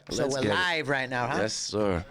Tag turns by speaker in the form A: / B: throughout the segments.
A: So we're live right now, huh?
B: Yes, sir.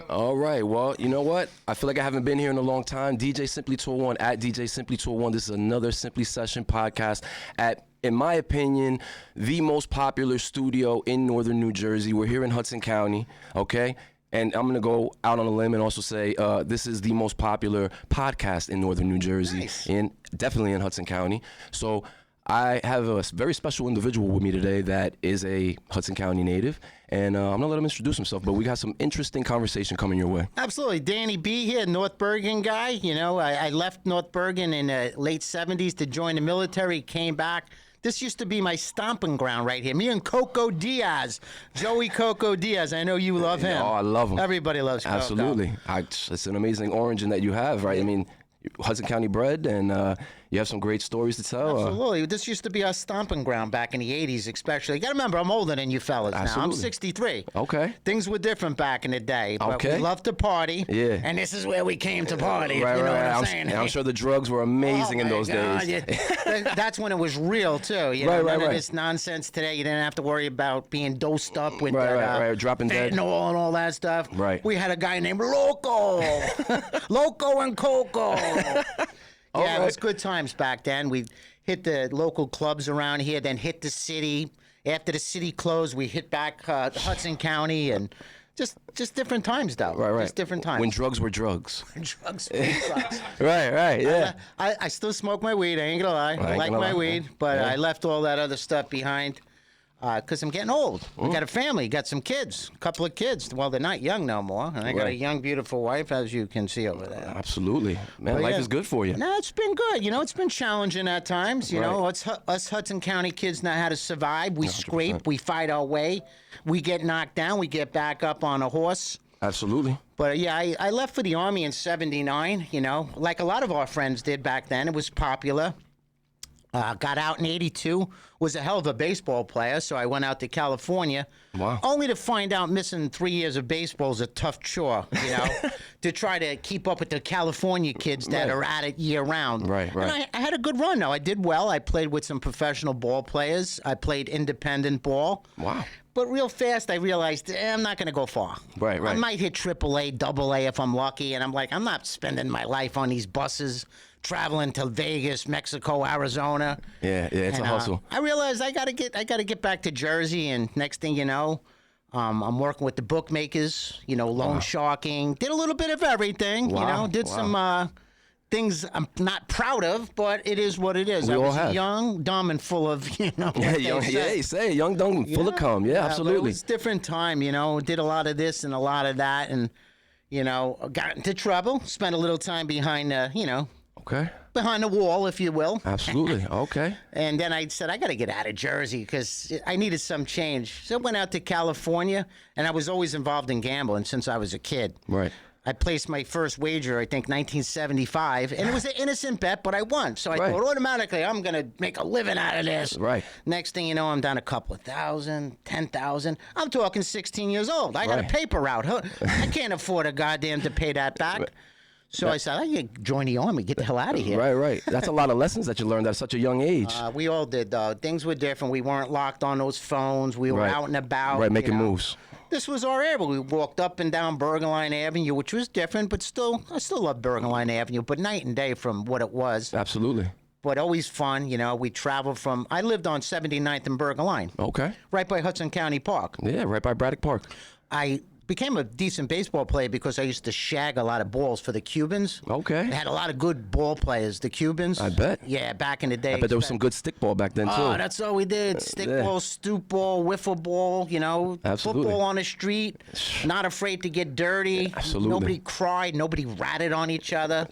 B: All right. Well, you know what? I feel like I haven't been here in a long time. DJ Simply 201 at DJ Simply 201. This is another Simply Session podcast at, in my opinion, the most popular studio in northern New Jersey. We're here in Hudson County, okay? And I'm going to go out on a limb and also say this is the most popular podcast in northern New Jersey,
A: Nice.
B: Definitely in Hudson County. So I have a very special individual with me today that is a Hudson County native, and I'm going to let him introduce himself, but we got some interesting conversation coming your way.
A: Absolutely. Danny B here, North Bergen guy. You know, I left North Bergen in the late 70s to join the military, came back. This used to be my stomping ground right here. Me and Coco Diaz, Joey Coco Diaz. I know you love him.
B: Oh, I love him.
A: Everybody loves Coco.
B: Absolutely. It's an amazing origin that you have, right? I mean, Hudson County bred, and you have some great stories to tell.
A: Absolutely. This used to be our stomping ground back in the 80s, especially. You got to remember, I'm older than you fellas now. I'm
B: Absolutely.
A: 63.
B: Okay.
A: Things were different back in the day, but
B: Okay.
A: we loved to party.
B: Yeah.
A: And this is where we came to party,
B: Right,
A: if you know
B: right.
A: what I'm saying.
B: I'm sure the drugs were amazing in
A: Oh, my
B: those
A: God,
B: days.
A: yeah. That's when it was real, too. You know,
B: Right,
A: none
B: right.
A: of this nonsense today. You didn't have to worry about being dosed up with
B: Right. Dropping dead.
A: fentanyl and all that stuff.
B: Right.
A: We had a guy named Loco. Loco and Coco. Yeah, it was good times back then. We hit the local clubs around here, then hit the city. After the city closed, we hit back Hudson County, and just different times, though.
B: Right.
A: Just different times.
B: When drugs were drugs.
A: Drugs were drugs.
B: Right, yeah.
A: I still smoke my weed. I ain't gonna lie. I like my weed, but I left all that other stuff behind because I'm getting old. I got a family, got some kids, a couple of kids. Well, they're not young no more, and I got a young, beautiful wife, as you can see over there.
B: Absolutely. Man, life is good for you.
A: No, it's been good. You know, it's been challenging at times. You know, us Hudson County kids know how to survive. We
B: 100%.
A: scrape, we fight our way. We get knocked down, we get back up on a horse.
B: Absolutely.
A: But yeah, I left for the Army in '79, you know, like a lot of our friends did back then. It was popular. Got out in '82, was a hell of a baseball player, so I went out to California.
B: Wow.
A: Only to find out missing 3 years of baseball is a tough chore, you know, to try to keep up with the California kids that are at it year round.
B: Right.
A: And I had a good run, though. I did well. I played with some professional ball players. I played independent ball.
B: Wow.
A: But real fast, I realized I'm not going to go far.
B: Right.
A: I might hit AAA, AA if I'm lucky. And I'm like, I'm not spending my life on these buses, traveling to Vegas, Mexico, Arizona.
B: Yeah, it's a hustle.
A: I realized I got to get back to Jersey. And next thing you know, I'm working with the bookmakers. You know, loan sharking. Did a little bit of everything.
B: Wow.
A: You know, did some things I'm not proud of, but it is what it is. I was young, dumb, and full of, you know.
B: Young, dumb, full of cum. Yeah, absolutely.
A: It was a different time, you know. Did a lot of this and a lot of that, and you know, got into trouble. Spent a little time behind, you know, behind the wall, if you will.
B: Absolutely. Okay.
A: And then I said, I got to get out of Jersey because I needed some change. So I went out to California, and I was always involved in gambling since I was a kid.
B: Right.
A: I placed my first wager, I think, 1975, and it was an innocent bet, but I won. So I thought automatically I'm going to make a living out of this.
B: Right.
A: Next thing you know, I'm down a couple of thousand, 10,000. I'm talking 16 years old. I got a paper route. I can't afford a goddamn to pay that back. So I said, I can join the Army, get the hell out of here.
B: Right. That's a lot of lessons that you learned at such a young age.
A: We all did, though. Things were different. We weren't locked on those phones. We were out and about.
B: Right, making moves.
A: This was our area. We walked up and down Bergen Line Avenue, which was different, but I still love Bergen Line Avenue, but night and day from what it was.
B: Absolutely.
A: But always fun, you know. We traveled I lived on 79th and Bergen Line.
B: Okay.
A: Right by Hudson County Park.
B: Yeah, right by Braddock Park.
A: I became a decent baseball player because I used to shag a lot of balls for the Cubans.
B: Okay.
A: They had a lot of good ball players, the Cubans.
B: I bet.
A: Yeah, back in the day.
B: I bet there was some good stick ball back then, too.
A: Oh, that's all we did. Stick ball, stoop ball, wiffle ball, you know.
B: Absolutely.
A: Football on the street. Not afraid to get dirty.
B: Absolutely.
A: Nobody cried. Nobody ratted on each other.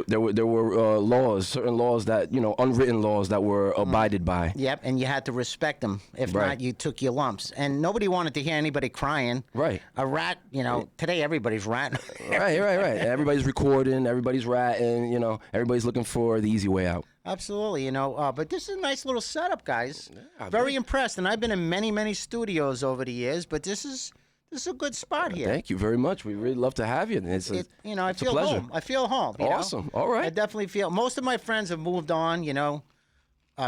B: There were laws, certain laws that, you know, unwritten laws that were abided by.
A: Yep, and you had to respect them. If not, you took your lumps. And nobody wanted to hear anybody crying.
B: Right.
A: A rat, you know, today everybody's ratting.
B: Right. Everybody's recording, everybody's ratting, you know, everybody's looking for the easy way out.
A: Absolutely, you know. But this is a nice little setup, guys. Yeah, very impressed. And I've been in many, many studios over the years, but this is a good spot here.
B: Thank you very much. We really love to have you. I feel
A: home. I feel home.
B: Awesome. All right.
A: I definitely feel. Most of my friends have moved on. You know,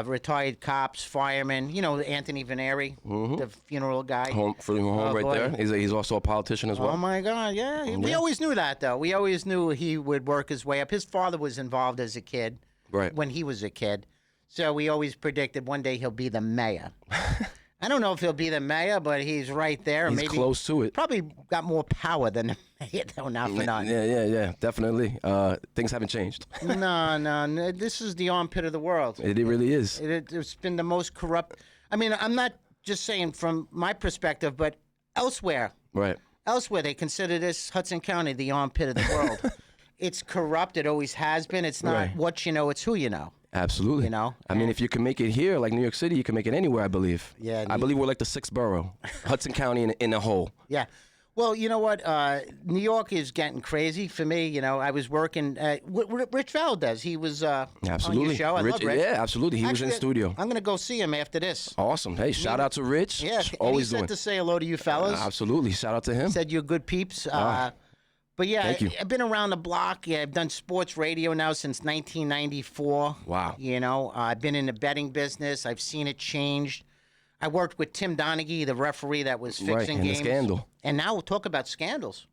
A: retired cops, firemen. You know, Anthony Veneri, the funeral guy.
B: Home right
A: boy.
B: there. He's also a politician as well.
A: Oh my God, yeah. We always knew that, though. We always knew he would work his way up. His father was involved as a kid, when he was a kid. So we always predicted one day he'll be the mayor. I don't know if he'll be the mayor, but he's right there.
B: He's
A: maybe
B: close to it.
A: Probably got more power than the mayor, though, not for nothing.
B: Yeah, definitely. Things haven't changed.
A: No. This is the armpit of the world.
B: It really is.
A: It's been the most corrupt. I mean, I'm not just saying from my perspective, but elsewhere.
B: Right.
A: Elsewhere, they consider this Hudson County the armpit of the world. It's corrupt. It always has been. It's not what you know, it's who you know.
B: Absolutely.
A: You know?
B: I mean, if you can make it here, like New York City, you can make it anywhere, I believe.
A: Yeah.
B: I believe we're like the 6th borough, Hudson County in a whole.
A: Yeah. Well, you know what? New York is getting crazy for me. You know, I was working. Rich Valdez, he was on your show. I love Rich.
B: Yeah, absolutely. He was in studio.
A: I'm going to go see him after this.
B: Awesome. Hey, shout out to Rich.
A: Yeah,
B: always
A: he said to say hello to you fellas.
B: Absolutely. Shout out to him.
A: Said you're good peeps. But yeah,
B: Thank you.
A: I've been around the block. Yeah, I've done sports radio now since 1994.
B: Wow.
A: You know, I've been in the betting business. I've seen it change. I worked with Tim Donaghy, the referee that was fixing games.
B: The scandal.
A: And now we'll talk about scandals.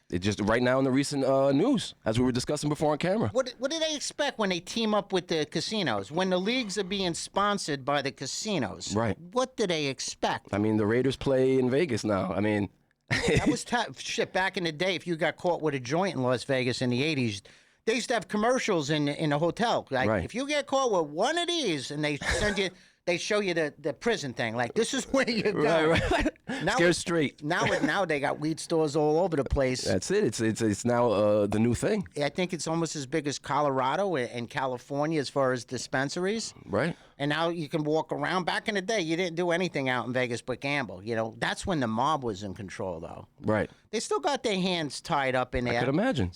B: It just right now in the recent news, as we were discussing before on camera.
A: What do they expect when they team up with the casinos? When the leagues are being sponsored by the casinos?
B: Right.
A: What do they expect?
B: I mean, the Raiders play in Vegas now. I mean...
A: That was shit back in the day. If you got caught with a joint in Las Vegas in the 80s, they used to have commercials in a hotel. Like, if you get caught with one of these, and they send you, they show you the prison thing. Like, this is where you go.
B: Right. Scared straight.
A: Now they got weed stores all over the place.
B: That's it. It's now the new thing.
A: I think it's almost as big as Colorado and California as far as dispensaries.
B: Right.
A: And now you can walk around. Back in the day, you didn't do anything out in Vegas but gamble. You know, that's when the mob was in control, though.
B: Right.
A: They still got their hands tied up in there.
B: I could imagine.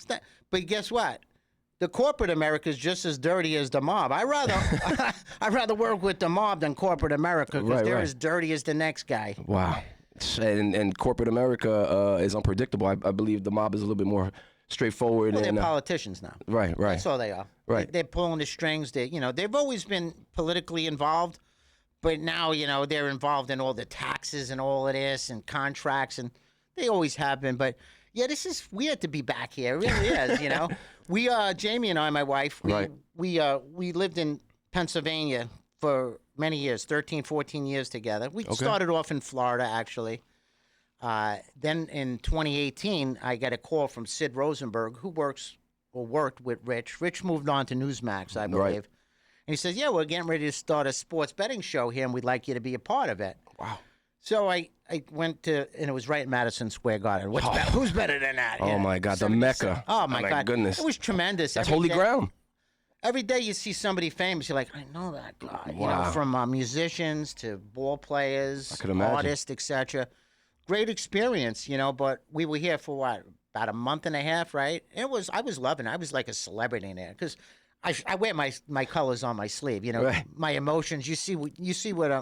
A: But guess what? The corporate America is just as dirty as the mob. I'd rather work with the mob than corporate America because they're as dirty as the next guy.
B: Wow. And corporate America is unpredictable. I believe the mob is a little bit more straightforward.
A: Well, they're politicians now.
B: Right.
A: That's all they are.
B: Right.
A: They're pulling the strings. They've always been politically involved, but now, they're involved in all the taxes and all of this and contracts, and they always have been. But yeah, this is weird to be back here. It really is. We, Jamie and I, my wife, we lived in Pennsylvania for many years, 13, 14 years together. We started off in Florida, actually. Then in 2018, I got a call from Sid Rosenberg, who worked with Rich. Rich moved on to Newsmax, I believe. And he says, yeah, we're getting ready to start a sports betting show here, and we'd like you to be a part of it.
B: Wow.
A: So I went to, and it was right at Madison Square Garden. Who's better than that?
B: Oh, my God, the Mecca.
A: Oh, my God.
B: Goodness.
A: It was tremendous.
B: That's holy ground.
A: Every day you see somebody famous, you're like, I know that guy.
B: Wow.
A: From musicians to ball players,
B: I could imagine.
A: artists, etc. Great experience, but we were here for about a month and a half, right? I was loving it. I was like a celebrity in there because I wear my colors on my sleeve, my emotions. You see what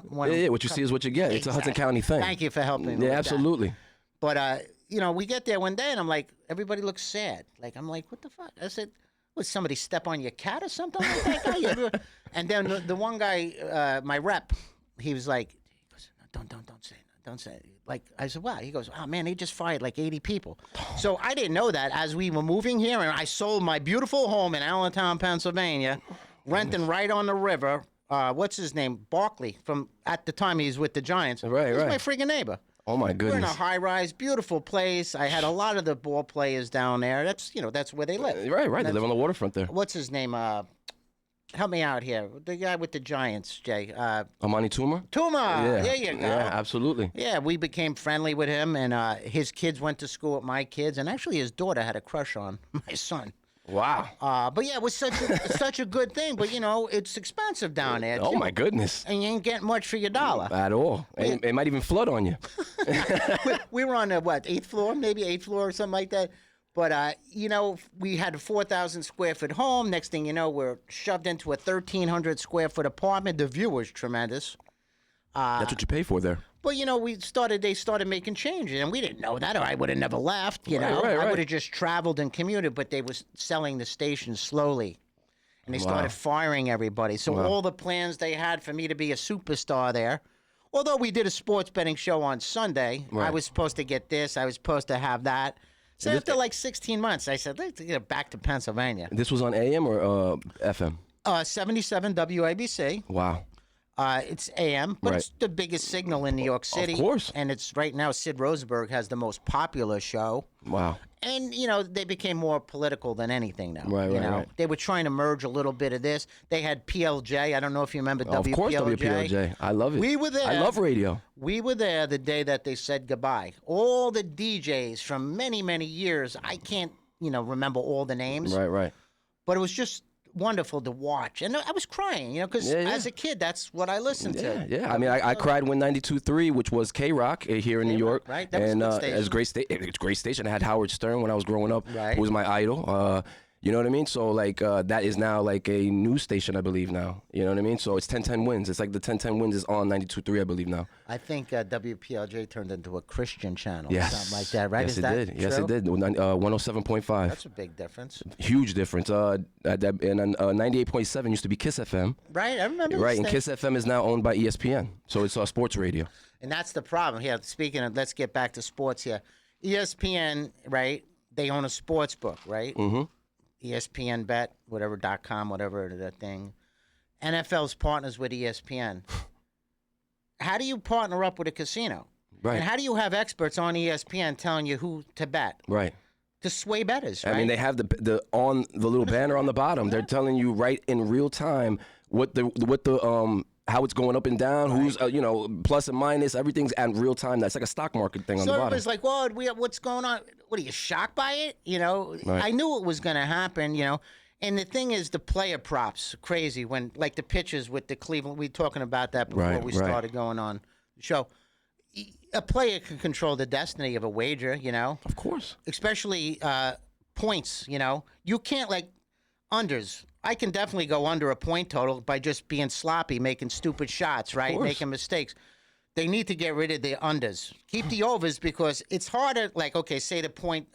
B: what you see is what you get. It's a Hudson County thing.
A: Thank you for helping me.
B: Yeah,
A: with
B: absolutely.
A: That. But we get there one day and I'm like, everybody looks sad. Like I'm like, what the fuck? I said, would somebody step on your cat or something like that? And then the one guy, my rep, he was like, don't say it. Like, I said, wow. He goes, oh, man, they just fired like 80 people. So I didn't know that as we were moving here, and I sold my beautiful home in Allentown, Pennsylvania, renting right on the river. What's his name? Barkley, at the time he was with the Giants.
B: Right.
A: He's my friggin' neighbor.
B: Oh, my goodness.
A: We're in a high-rise, beautiful place. I had a lot of the ball players down there. That's where they live.
B: Right. They live on the waterfront there.
A: What's his name? Help me out here. The guy with the Giants, Jay.
B: Amani Toomer?
A: Toomer.
B: Yeah.
A: There you go.
B: Yeah, absolutely.
A: Yeah, we became friendly with him, and his kids went to school with my kids, and actually his daughter had a crush on my son.
B: Wow.
A: But yeah, it was such a good thing. But it's expensive down there.
B: Oh my goodness.
A: And you ain't getting much for your dollar
B: at all. It might even flood on you.
A: we were on the 8th floor, maybe 8th floor or something like that. But we had a 4,000 square foot home. Next thing you know, we're shoved into a 1,300 square foot apartment. The view was tremendous.
B: That's what you pay for there.
A: But they started making changes, and we didn't know that, or I would have never left.
B: Right.
A: I would have just traveled and commuted. But they was selling the station slowly, and they started firing everybody. So all the plans they had for me to be a superstar there, although we did a sports betting show on Sunday, I was supposed to get this, I was supposed to have that. So after like 16 months, I said, let's get back to Pennsylvania.
B: This was on AM or FM?
A: 77 WIBC.
B: Wow.
A: It's AM, but it's the biggest signal in New York City.
B: Of course.
A: And it's right now, Sid Rosenberg has the most popular show.
B: Wow.
A: And, you know, they became more political than anything now.
B: Right.
A: They were trying to merge a little bit of this. They had PLJ. I don't know if you remember WPLJ.
B: Of course, WPLJ. I love it.
A: We were there.
B: I love radio.
A: We were there the day that they said goodbye. All the DJs from many, many years. I can't, remember all the names.
B: Right.
A: But it was just wonderful to watch. And I was crying, because as a kid, that's what I listened to.
B: Yeah. I mean, I cried when 92.3, which was K-Rock here in New York.
A: Right. That was a good station.
B: It was a great station. I had Howard Stern when I was growing up, who was my idol. You know what I mean? So, like, that is now, like, a news station, I believe, now. You know what I mean? So, it's 1010 Wins. It's like the 1010 Wins is on 92.3, I believe, now.
A: I think WPLJ turned into a Christian channel
B: yes.
A: or something like that, right?
B: Yes,
A: is that
B: did.
A: true?
B: Yes, it did. 107.5.
A: That's a big difference.
B: Huge difference. And 98.7 used to be Kiss FM.
A: Right, I remember
B: Right, and Kiss FM is now owned by ESPN. So, it's sports radio.
A: And that's the problem here. Speaking of, let's get back to sports here. ESPN, right, they own a sports book, right?
B: Mm-hmm.
A: ESPN Bet, .com, whatever that thing. NFL's partners with ESPN. How do you partner up with a casino?
B: Right.
A: And how do you have experts on ESPN telling you who to bet?
B: Right.
A: To sway bettors, right?
B: I mean, they have the little banner on the bottom. They're telling you right in real time what the how it's going up and down, who's plus and minus, everything's at real time. That's like a stock market thing on the bottom.
A: So everybody's like, "Well, what's going on? What are you shocked by it?"
B: Right.
A: I knew it was going to happen. And the thing is, the player props crazy when like the pitches with the Cleveland. We were talking about that before we started going on the show. A player can control the destiny of a wager.
B: Of course.
A: Especially points. You can't like unders. I can definitely go under a point total by just being sloppy, making stupid shots, right? Making mistakes. They need to get rid of the unders. Keep the overs because it's harder. Like, okay, say the point.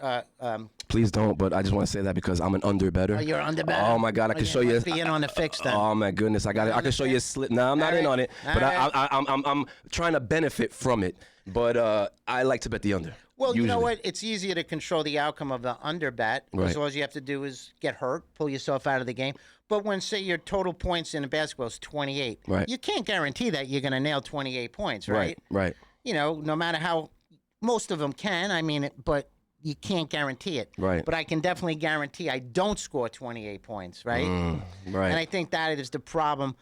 B: Please don't, but I just want to say that because I'm an under better.
A: Oh, you're an under better?
B: Oh, my God. I can show you.
A: Be in on the fix then.
B: Oh, my goodness. I got it. I can show you a slip. No, I'm not in on it. But I'm trying to benefit from it. But I like to bet the under.
A: Well,
B: usually.
A: You know what? It's easier to control the outcome of the under bet because all you have to do is get hurt, pull yourself out of the game. But when, say, your total points in a basketball is 28, you can't guarantee that you're going to nail 28 points, right?
B: Right.
A: No matter how most of them can, but you can't guarantee it.
B: Right.
A: But I can definitely guarantee I don't score 28 points, right?
B: Right.
A: And I think that is the problem.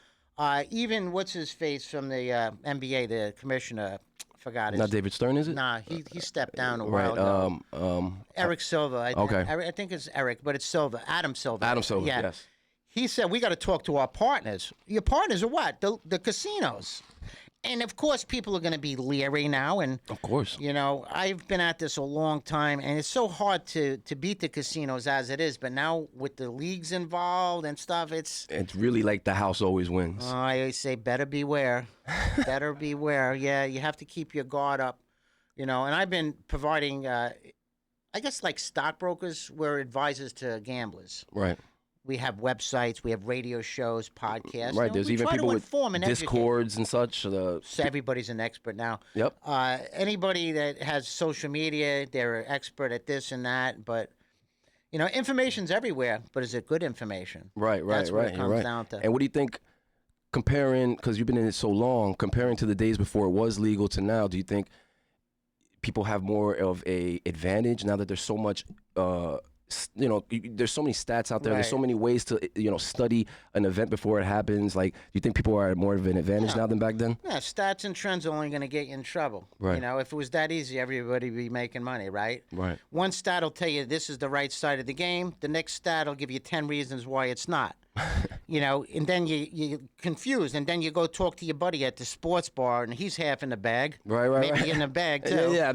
A: Even what's his face from the NBA, the commissioner, I forgot his
B: Not David Stern, is it?
A: Nah, he stepped down a while ago. Eric Silva. I think it's Eric, but it's Silva. Adam Silva.
B: Adam Silva,
A: yeah.
B: yes.
A: He said, we got to talk to our partners. Your partners are what? The casinos. And, of course, people are going to be leery now. And
B: of course.
A: I've been at this a long time, and it's so hard to beat the casinos as it is. But now with the leagues involved and stuff, it's
B: really like the house always wins.
A: I always say, better beware. Better beware. Yeah, you have to keep your guard up. And I've been providing, I guess, like stockbrokers, we're advisors to gamblers.
B: Right.
A: We have websites, we have radio shows, podcasts.
B: Right, there's even people with Discords and such.
A: So everybody's an expert now.
B: Yep.
A: Anybody that has social media, they're an expert at this and that. But, information's everywhere, but is it good information?
B: Right.
A: That's what it comes down to.
B: And what do you think, comparing, because you've been in it so long, comparing to the days before it was legal to now, do you think people have more of a advantage now that there's so much there's so many stats out there. There's so many ways to, study an event before it happens. Like, do you think people are at more of an advantage now than back then?
A: Yeah, stats and trends are only going to get you in trouble.
B: Right.
A: If it was that easy, everybody would be making money, right?
B: Right.
A: One stat will tell you this is the right side of the game. The next stat will give you 10 reasons why it's not. And then you're confused, and then you go talk to your buddy at the sports bar, and he's half in the bag.
B: Right.
A: Maybe in the bag, too.
B: Yeah.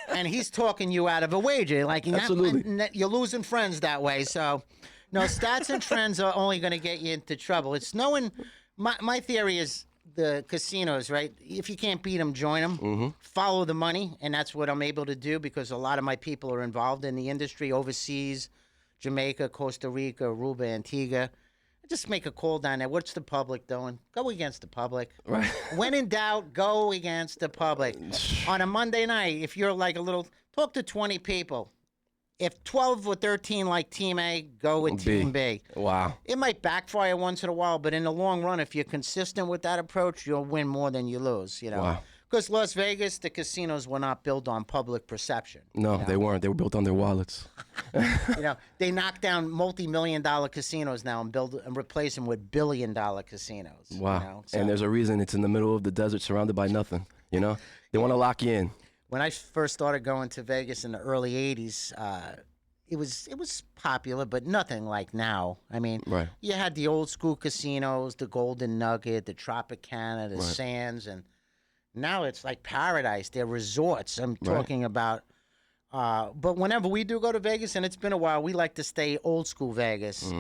A: And he's talking you out of a wager. Like,
B: absolutely.
A: You're losing friends that way. So, no, stats and trends are only going to get you into trouble. It's knowing, my theory is the casinos, right? If you can't beat them, join them.
B: Mm-hmm.
A: Follow the money, and that's what I'm able to do because a lot of my people are involved in the industry overseas, Jamaica, Costa Rica, Aruba, Antigua. just make a call down there. What's the public doing? Go against the public.
B: Right.
A: When in doubt, go against the public. On a Monday night, if you're like talk to 20 people. If 12 or 13 like Team A, go with Team B.
B: Wow.
A: It might backfire once in a while, but in the long run, if you're consistent with that approach, you'll win more than you lose,
B: Wow.
A: Because Las Vegas, the casinos were not built on public perception.
B: No, they weren't. They were built on their wallets.
A: They knock down multi-million-dollar casinos now and replace them with billion-dollar casinos.
B: Wow. And there's a reason it's in the middle of the desert surrounded by nothing, They want to lock you in.
A: When I first started going to Vegas in the early 80s, it was popular, but nothing like now. I mean, you had the old school casinos, the Golden Nugget, the Tropicana, the Sands, and now it's like paradise. They're resorts. I'm talking about. But whenever we do go to Vegas, and it's been a while, we like to stay old school Vegas.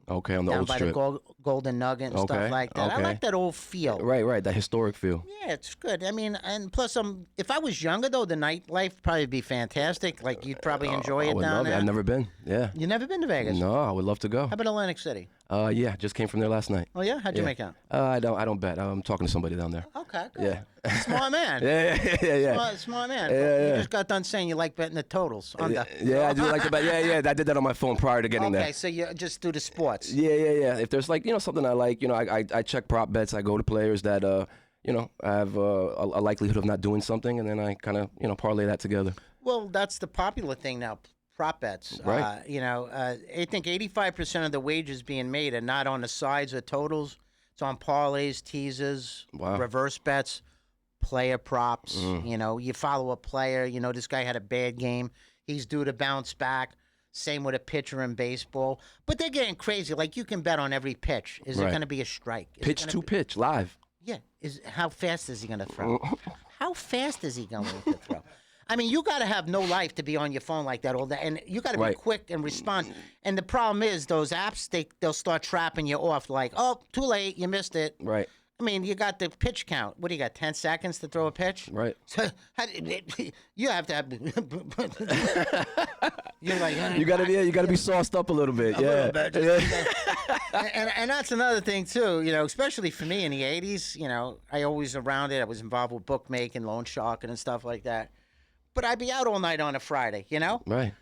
B: Okay, on the
A: down
B: old
A: by
B: strip.
A: the Golden Nugget and stuff like that. I like that old feel.
B: Right, that historic feel.
A: Yeah, it's good. I mean, and plus, if I was younger, though, the nightlife would probably be fantastic. Like, you'd probably enjoy it down there.
B: I've never been, yeah.
A: You never been to Vegas?
B: No, I would love to go.
A: How about Atlantic City?
B: Yeah, just came from there last night.
A: Oh, yeah? How'd you make out?
B: I don't bet. I'm talking to somebody down there.
A: Okay, good.
B: Yeah.
A: Smart man.
B: Yeah.
A: Smart man.
B: Yeah.
A: You just got done saying you like betting the totals.
B: Yeah, I do like to bet. Yeah, I did that on my phone prior to getting there.
A: Okay, so you just do the sports.
B: Yeah. If there's something I like, I check prop bets. I go to players that have a likelihood of not doing something, and then I kind of parlay that together.
A: Well, that's the popular thing now. Prop bets.
B: Right.
A: I think 85% of the wagers being made are not on the sides or totals. It's on parlays, teasers, reverse bets, player props. You follow a player. This guy had a bad game. He's due to bounce back. Same with a pitcher in baseball. But they're getting crazy. Like, you can bet on every pitch. Is it going to be a strike?
B: Pitch to pitch, live.
A: Yeah. How fast is he going to throw? How fast is he going to throw? I mean, you got to have no life to be on your phone like that all day, and you got to be quick and respond. And the problem is those apps, they'll start trapping you off. Like, oh, too late, you missed it.
B: Right.
A: I mean, you got the pitch count. What do you got? 10 seconds to throw a pitch.
B: Right.
A: So you have to have. You're like,
B: you gotta be sauced up a little bit.
A: Little bit, and that's another thing too. Especially for me in the '80s. I always around it. I was involved with bookmaking, loan sharking, and stuff like that. But I'd be out all night on a Friday,
B: Right.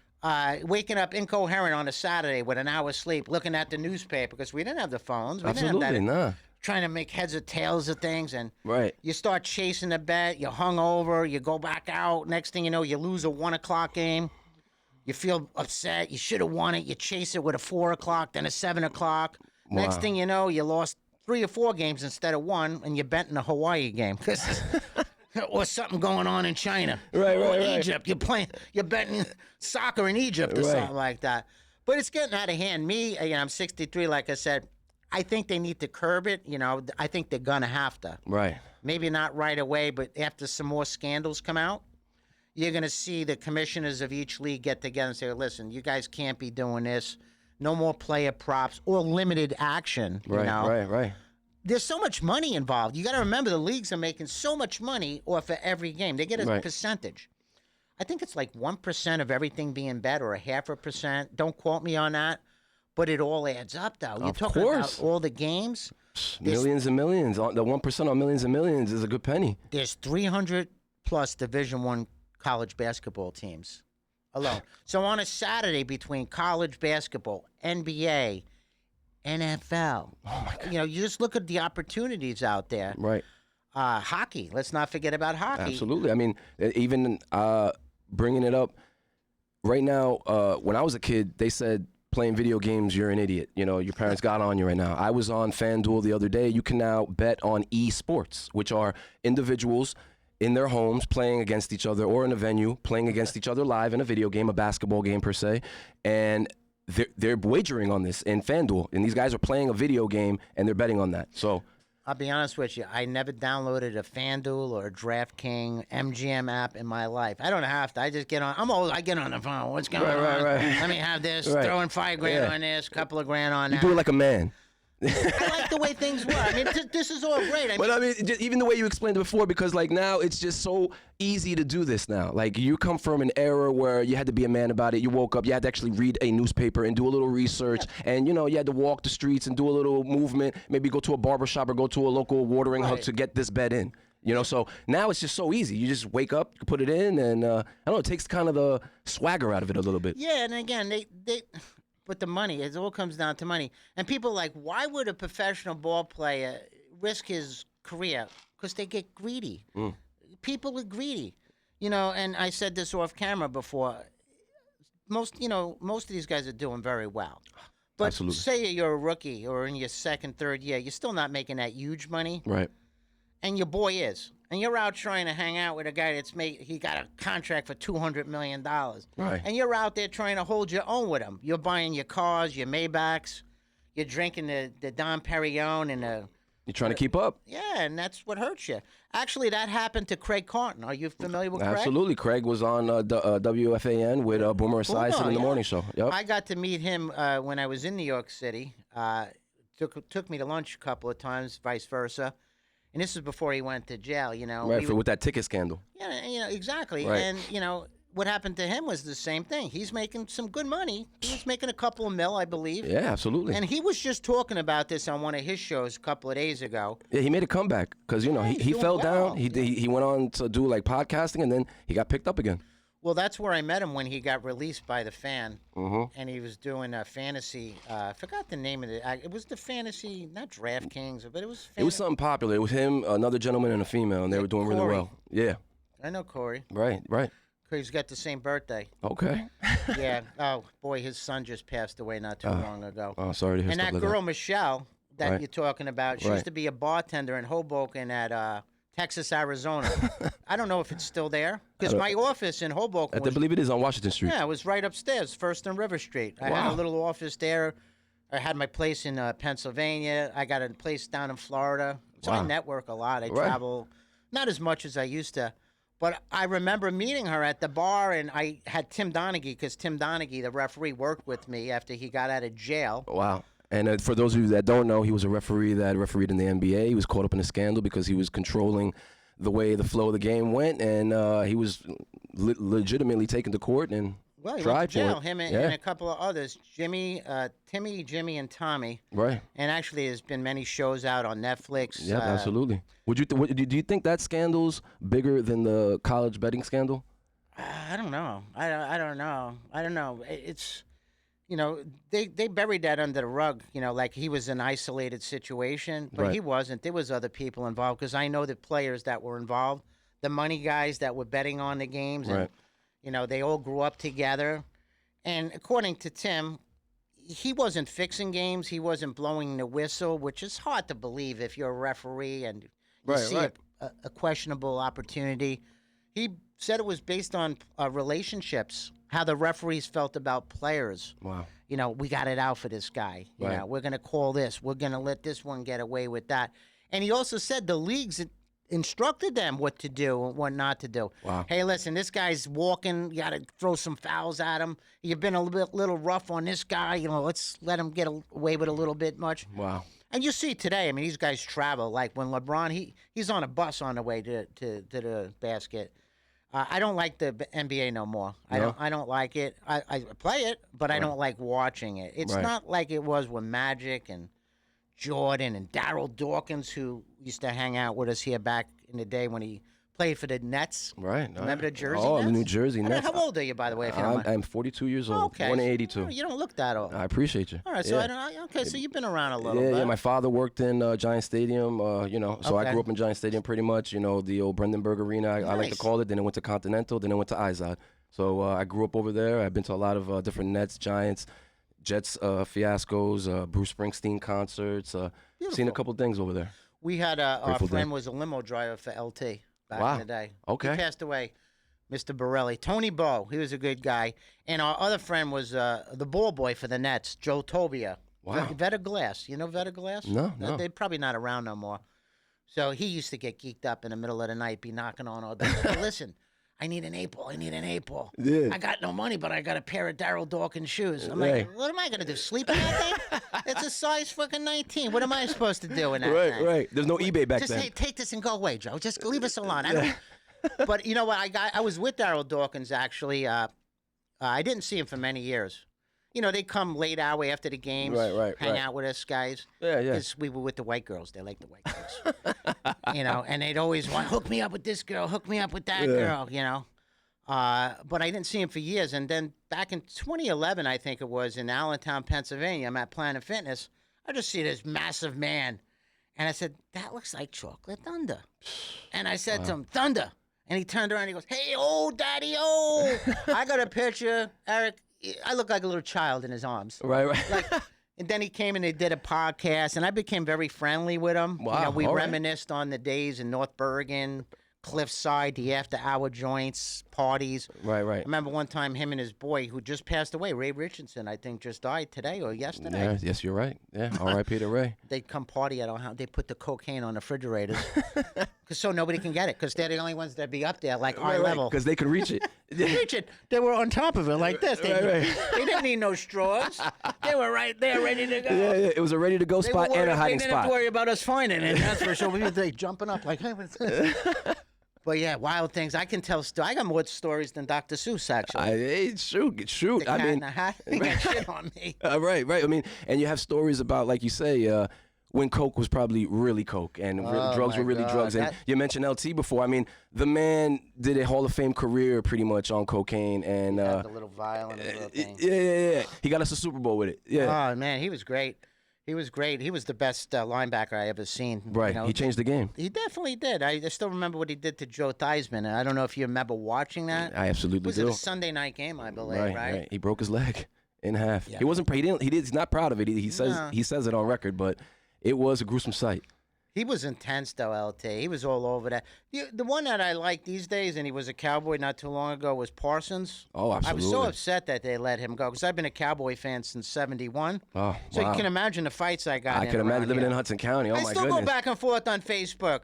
A: Waking up incoherent on a Saturday with an hour's sleep, looking at the newspaper because we didn't have the phones. We
B: Absolutely,
A: didn't have that,
B: nah.
A: Trying to make heads or tails of things, and
B: you
A: start chasing the bet. You're hungover. You go back out. Next thing you know, you lose a 1 o'clock game. You feel upset. You should have won it. You chase it with a 4 o'clock, then a 7 o'clock. Next thing you know, you lost 3 or 4 games instead of 1, and you're betting a Hawaii game. Or something going on in China. Or Egypt. You're betting soccer in Egypt or something like that. But it's getting out of hand. Me, I'm 63, like I said. I think they need to curb it. I think they're going to have to.
B: Right.
A: Maybe not right away, but after some more scandals come out, you're going to see the commissioners of each league get together and say, listen, you guys can't be doing this. No more player props or limited action.
B: Right.
A: There's so much money involved. You got to remember the leagues are making so much money off of every game. They get a percentage. I think it's like 1% of everything being bet or a 0.5%. Don't quote me on that. But it all adds up, though. You're talking about all the games.
B: Millions and millions. The 1% on millions and millions is a good penny.
A: There's 300-plus Division I college basketball teams alone. So on a Saturday between college basketball, NBA, NFL, you just look at the opportunities out there.
B: Right.
A: Hockey. Let's not forget about hockey.
B: Absolutely. I mean, even bringing it up right now, when I was a kid, they said, playing video games, you're an idiot. Your parents got on you right now. I was on FanDuel the other day. You can now bet on esports, which are individuals in their homes playing against each other or in a venue playing against each other live in a video game, a basketball game per se. And they're wagering on this in FanDuel. And these guys are playing a video game and they're betting on that. So
A: I'll be honest with you. I never downloaded a FanDuel or a DraftKings MGM app in my life. I don't have to. I just get on. I'm old. I get on the phone. What's going on?
B: Right.
A: Let me have this. Throwing $5 grand on this, couple of grand on that.
B: You do it like a man.
A: I like the way things were. I mean, this is all great.
B: But I mean, just, even the way you explained it before, because like now it's just so easy to do this now. Like you come from an era where you had to be a man about it. You woke up, you had to actually read a newspaper and do a little research, and you had to walk the streets and do a little movement. Maybe go to a barber shop or go to a local watering hut to get this bet in. So now it's just so easy. You just wake up, you put it in, and I don't know. It takes kind of the swagger out of it a little bit.
A: Yeah, and again, they. But the money, it all comes down to money. And people are like, why would a professional ball player risk his career? Because they get greedy. People are greedy. And I said this off camera before. Most of these guys are doing very well. But
B: Absolutely.
A: say you're a rookie or in your second, third year, you're still not making that huge money.
B: Right.
A: And your boy is. And you're out trying to hang out with a guy he got a contract for $200 million.
B: Right.
A: And you're out there trying to hold your own with him. You're buying your cars, your Maybachs. You're drinking the Dom Perignon and the...
B: You're trying to keep up.
A: Yeah, and that's what hurts you. Actually, that happened to Craig Carton. Are you familiar with Craig?
B: Absolutely. Craig was on WFAN with Boomer Esiason in the morning show. Yep.
A: I got to meet him when I was in New York City. Took me to lunch a couple of times, vice versa. And this is before he went to jail,
B: Right, with that ticket scandal.
A: Yeah, exactly.
B: Right.
A: And, what happened to him was the same thing. He's making some good money. He was making a couple of mil, I believe.
B: Yeah, absolutely.
A: And he was just talking about this on one of his shows a couple of days ago.
B: Yeah, he made a comeback because, he fell down. He went on to do, like, podcasting, and then he got picked up again.
A: Well, that's where I met him when he got released by the Fan,
B: Mm-hmm.
A: and he was doing a fantasy. I forgot the name of it. It was the fantasy, not DraftKings, but it was.
B: It was something popular. It was him, another gentleman, and a female, and they were doing really
A: Corey.
B: well. Yeah.
A: I know Corey.
B: Right.
A: He's got the same birthday.
B: Okay.
A: Yeah. Oh boy, his son just passed away not too long ago.
B: Oh, sorry to hear
A: And
B: stuff
A: that
B: like
A: girl Michelle that
B: Right.
A: you're talking about, she used to be a bartender in Hoboken at Texas, Arizona. I don't know if it's still there because my office in Hoboken
B: I believe it is on Washington Street.
A: Yeah, it was right upstairs, First and River Street. I had a little office there. I had my place in Pennsylvania. I got a place down in Florida. So I network a lot. I travel, not as much as I used to. But I remember meeting her at the bar, and I had Tim Donaghy, because Tim Donaghy, the referee, worked with me after he got out of jail.
B: Wow. And for those of you that don't know, he was a referee that refereed in the NBA. He was caught up in a scandal because he was controlling the way the flow of the game went, and he was legitimately taken to court and
A: Well, he
B: tried
A: went to jail,
B: for it.
A: him and a couple of others, Timmy, Jimmy, and Tommy.
B: Right.
A: And actually, there's been many shows out on Netflix.
B: Yeah, absolutely. Do you think that scandal's bigger than the college betting scandal?
A: I don't know. I don't know. It's, they buried that under the rug, like he was an isolated situation, but he wasn't. There was other people involved, because I know the players that were involved, the money guys that were betting on the games, and, they all grew up together. And according to Tim, he wasn't fixing games. He wasn't blowing the whistle, which is hard to believe if you're a referee and you see a questionable opportunity. He said it was based on relationships, how the referees felt about players.
B: Wow.
A: We got it out for this guy. We're going to call this. We're going to let this one get away with that. And he also said the leagues instructed them what to do and what not to do.
B: Wow.
A: Hey, listen, this guy's walking. You got to throw some fouls at him. You've been a little rough on this guy. Let's let him get away with a little bit much.
B: Wow.
A: And you see today, I mean, these guys travel. Like when LeBron, he's on a bus on the way to the basket. I don't like the NBA no more.
B: No?
A: I don't like it. I play it, but I don't like watching it. It's not like it was with Magic and Jordan and Darryl Dawkins, who used to hang out with us here back in the day when he played for the Nets.
B: Right.
A: Remember the Jersey Nets?
B: Oh, the New Jersey Nets.
A: How old are you, by the way, if you don't mind?
B: I'm 42 years old.
A: Okay.
B: Born in 82.
A: You don't look that old.
B: I appreciate you.
A: All right, so so you've been around a little
B: Yeah,
A: bit.
B: yeah. My father worked in Giant Stadium, so I
A: Okay.
B: grew up in Giant Stadium pretty much, the old Brandenburg Arena, I like to
A: Nice.
B: call it. Then I went to Continental, then I went to Izod. So I grew up over there. I've been to a lot of different Nets, Giants, Jets fiascos, Bruce Springsteen concerts, seen a couple things over there.
A: We had our
B: Grateful
A: friend
B: Dead.
A: was a limo driver for LT back
B: Wow.
A: in the day.
B: Okay.
A: He passed away, Mr. Borelli. Tony Bow, he was a good guy. And our other friend was the ball boy for the Nets, Joe Tobia.
B: Wow.
A: Veta Glass. You know Veta Glass?
B: No.
A: They're probably not around no more. So he used to get geeked up in the middle of the night, be knocking on our door. Hey, listen, I need an 8 ball. I need an 8 ball.
B: Yeah.
A: I got no money, but I got a pair of Daryl Dawkins shoes. I'm like, what am I going to do? Sleep in that thing? It's a size fucking 19. What am I supposed to do in that thing?
B: Right. There's no eBay back
A: Just
B: then.
A: hey, take this and go away, Joe. Just leave us alone. I don't. But you know what? I was with Daryl Dawkins actually. I didn't see him for many years. You know, they come late hour after the games, hang out with us guys.
B: Yeah.
A: Because we were with the white girls. They like the white girls. You know, and they'd always want, hook me up with this girl, hook me up with that girl, you know. But I didn't see him for years. And then back in 2011, I think it was, in Allentown, Pennsylvania, I'm at Planet Fitness. I just see this massive man. And I said, that looks like Chocolate Thunder. And I said to him, Thunder. And he turned around and he goes, hey, oh, daddy, oh. I got a picture, Eric. I look like a little child in his arms.
B: Right.
A: Like, and then he came and they did a podcast, and I became very friendly with him.
B: Wow,
A: You know, we
B: all right.
A: reminisced on the days in North Bergen, Cliffside, the after-hour joints, parties.
B: Right.
A: I remember one time him and his boy, who just passed away, Ray Richardson, I think just died today or yesterday.
B: Yeah, yes, you're right. Yeah, R.I.P. to Ray.
A: They'd come party at our house. They put the cocaine on the refrigerators so nobody can get it, because they're the only ones that be up there, like eye level.
B: Because they could reach it.
A: Reach it. They were on top of it like this. They,
B: Right.
A: they didn't need no straws. They were right there, ready to go.
B: Yeah. It was a ready-to-go
A: They
B: spot
A: were
B: and a
A: worried-
B: hiding
A: They didn't have
B: spot.
A: to worry about us finding it. That's for sure. We were like, jumping up like, hey, what's this? But yeah, wild things. I can tell. I got more stories than Dr. Seuss, actually.
B: Hey, shoot.
A: The
B: I
A: cat
B: mean,
A: in the hat. He got shit on me.
B: right. I mean, and you have stories about, like you say, when coke was probably really coke and drugs
A: my
B: were really
A: God,
B: drugs. And
A: that-
B: you mentioned LT before. I mean, the man did a Hall of Fame career pretty much on cocaine. And
A: Had the little vial and the little thing.
B: yeah. He got us a Super Bowl with it. Yeah.
A: Oh man, he was great. He was great. He was the best linebacker I ever seen.
B: Right.
A: You know?
B: He changed the game.
A: He definitely did. I still remember what he did to Joe Theismann. And I don't know if you remember watching that.
B: I absolutely
A: Was
B: do.
A: it a Sunday night game, I believe, right?
B: He broke his leg in half.
A: Yeah.
B: He wasn't. He's not proud of it. He says
A: No.
B: he says it on record, but it was a gruesome sight.
A: He was intense, though, LT. He was all over that. The one that I like these days, and he was a Cowboy not too long ago, was Parsons.
B: Oh, absolutely.
A: I was so upset that they let him go, because I've been a Cowboy fan since '71.
B: Oh,
A: So
B: wow.
A: you can imagine the fights I got
B: I
A: in
B: can imagine
A: around
B: living
A: here.
B: in Hudson County. Oh
A: I
B: my
A: still
B: goodness.
A: go back and forth on Facebook.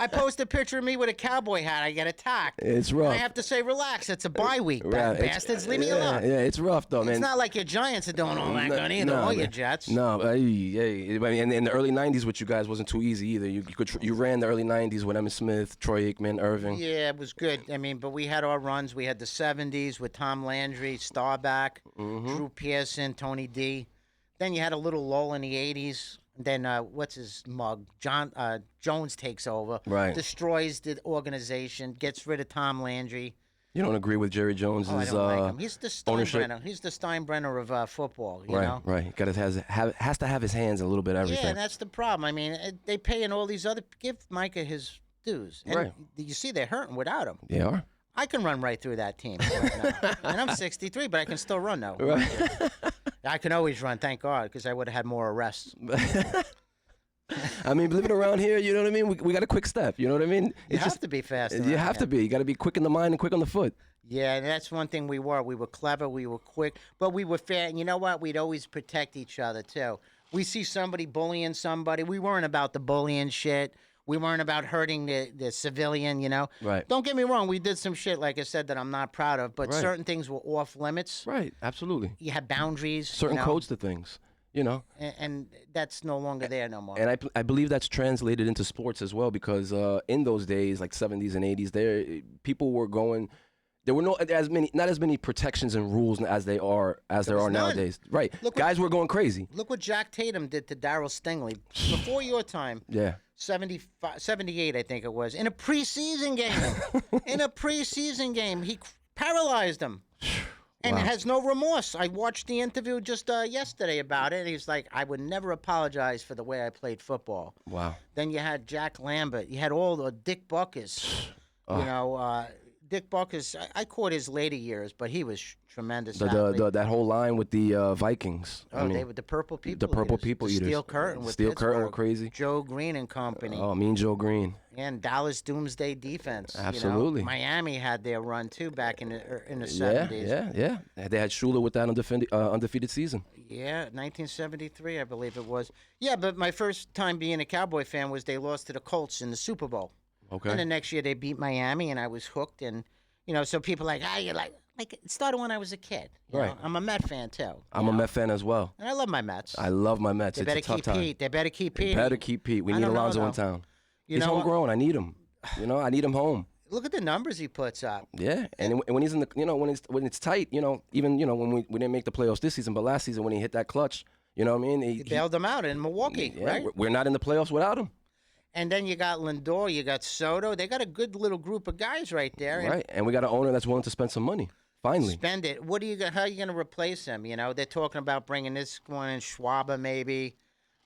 A: I post a picture of me with a Cowboy hat. I get attacked.
B: It's
A: And
B: rough.
A: I have to say, relax. It's a bye week,
B: Right, it's-
A: bastards. Leave me alone.
B: Yeah, it's rough though, man.
A: It's not like your Giants are doing all that good either, or your
B: man.
A: Jets.
B: No, I mean, in the early '90s, with you guys wasn't too easy either. You ran the early '90s with Emmitt Smith, Troy Aikman, Irving.
A: Yeah, it was good. I mean, but we had our runs. We had the '70s with Tom Landry, Starback,
B: Mm-hmm.
A: Drew Pearson, Tony D. Then you had a little lull in the '80s. Then what's his mug? Jones takes over,
B: Right.
A: destroys the organization, gets rid of Tom Landry.
B: You don't agree with Jerry Jones's
A: Oh, I don't like him. He's the
B: ownership?
A: Steinbrenner. He's the Steinbrenner of football. You
B: Right,
A: know.
B: right. Got has to have his hands in a little bit of everything.
A: Yeah, and that's the problem. I mean, they paying all these other. Give Micah his dues. And
B: Right.
A: You see, they're hurting without him.
B: They are.
A: I can run right through that team right now. And I'm 63, but I can still run now.
B: Right.
A: I can always run, thank God, because I would have had more arrests.
B: I mean, living around here, you know what I mean? We got a quick step, you know what I mean?
A: You have to be fast.
B: You have to be. You got to be quick in the mind and quick on the foot.
A: Yeah, and that's one thing we were. We were clever, we were quick, but we were fair. And you know what? We'd always protect each other, too. We see somebody bullying somebody. We weren't about the bullying shit. We weren't about hurting the civilian, you know?
B: Right.
A: Don't get me wrong. We did some shit, like I said, that I'm not proud of, but
B: Right.
A: certain things were off limits.
B: Right, absolutely.
A: You had boundaries.
B: Certain
A: you know?
B: codes to things, you know?
A: And that's no longer there no more.
B: And I believe that's translated into sports as well, because in those days, like 70s and 80s, people were going. There were not as many protections and rules as there are
A: was none.
B: nowadays. Right, guys were going crazy.
A: Look what Jack Tatum did to Darryl Stingley before your time.
B: Yeah.
A: 78, I think it was, in a preseason game. He paralyzed him. And
B: Wow.
A: has no remorse. I watched the interview just yesterday about it. He's like, I would never apologize for the way I played football.
B: Wow.
A: Then you had Jack Lambert. You had all the Dick Buckus. You know, Dick Buckus, I caught his later years, but he was tremendous. athlete.
B: That whole line with the Vikings.
A: Oh,
B: I mean,
A: they were the Purple People
B: the Purple
A: Eaters,
B: People
A: the
B: Eaters.
A: Steel Curtain with
B: Steel Curtain were
A: Pittsburgh,
B: crazy.
A: Joe Green and company.
B: Oh, Mean Joe Green.
A: And Dallas Doomsday Defense. You know?
B: Absolutely.
A: Miami had their run, too, back in the
B: Yeah,
A: 70s.
B: yeah. They had Shula with that undefeated season.
A: Yeah, 1973, I believe it was. Yeah, but my first time being a Cowboy fan was they lost to the Colts in the Super Bowl.
B: Okay.
A: And the next year they beat Miami, and I was hooked. And, So people like, you're like it started when I was a kid. You
B: Right.
A: know? I'm a Met fan too.
B: I'm a Met fan as well.
A: And I love my Mets.
B: I love my Mets.
A: They
B: It's
A: better
B: a tough
A: keep
B: time.
A: Pete. They better keep Pete.
B: Better keep Pete. We
A: I
B: need
A: don't know,
B: Alonso in
A: though.
B: town.
A: You
B: He's
A: know what?
B: homegrown. I need him. I need him home.
A: Look at the numbers he puts up.
B: Yeah, and when he's in the, when it's tight, even when we didn't make the playoffs this season, but last season when he hit that clutch, you know what I mean?
A: He bailed them out in Milwaukee,
B: yeah,
A: right?
B: We're not in the playoffs without him.
A: And then you got Lindor, you got Soto. They got a good little group of guys right there.
B: Right, and we got an owner that's willing to spend some money. Finally.
A: Spend it. How are you going to replace him? They're talking about bringing this one in, Schwarber maybe.